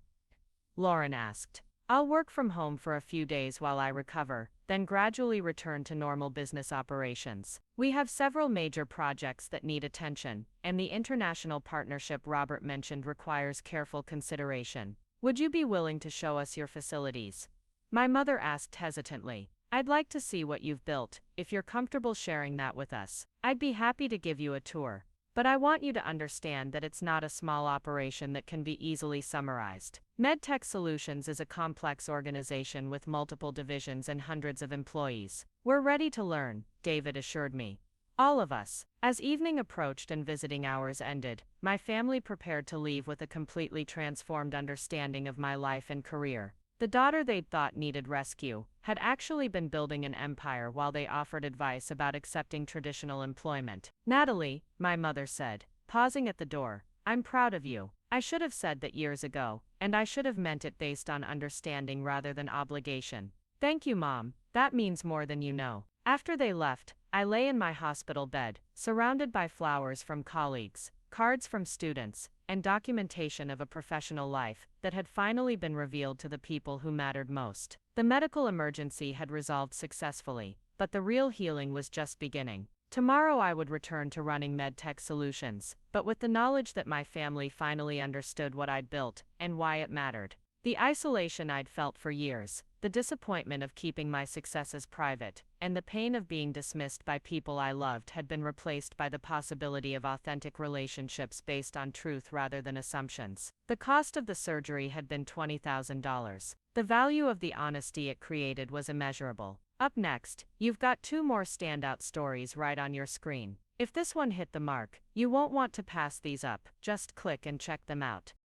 Lauren asked. I'll work from home for a few days while I recover, then gradually return to normal business operations. We have several major projects that need attention, and the international partnership Robert mentioned requires careful consideration. Would you be willing to show us your facilities? My mother asked hesitantly. I'd like to see what you've built, if you're comfortable sharing that with us. I'd be happy to give you a tour. But I want you to understand that it's not a small operation that can be easily summarized. MedTech Solutions is a complex organization with multiple divisions and hundreds of employees. We're ready to learn, David assured me. All of us. As evening approached and visiting hours ended, my family prepared to leave with a completely transformed understanding of my life and career. The daughter they'd thought needed rescue had actually been building an empire while they offered advice about accepting traditional employment. Natalie, my mother said, pausing at the door, I'm proud of you. I should have said that years ago, and I should have meant it based on understanding rather than obligation. Thank you, Mom. That means more than you know. After they left, I lay in my hospital bed, surrounded by flowers from colleagues, cards from students, and documentation of a professional life that had finally been revealed to the people who mattered most. The medical emergency had resolved successfully, but the real healing was just beginning. Tomorrow I would return to running MedTech Solutions, but with the knowledge that my family finally understood what I'd built and why it mattered. The isolation I'd felt for years, the disappointment of keeping my successes private, and the pain of being dismissed by people I loved had been replaced by the possibility of authentic relationships based on truth rather than assumptions. The cost of the surgery had been $20,000. The value of the honesty it created was immeasurable. Up next, you've got 2 more standout stories right on your screen. If this one hit the mark, you won't want to pass these up, just click and check them out.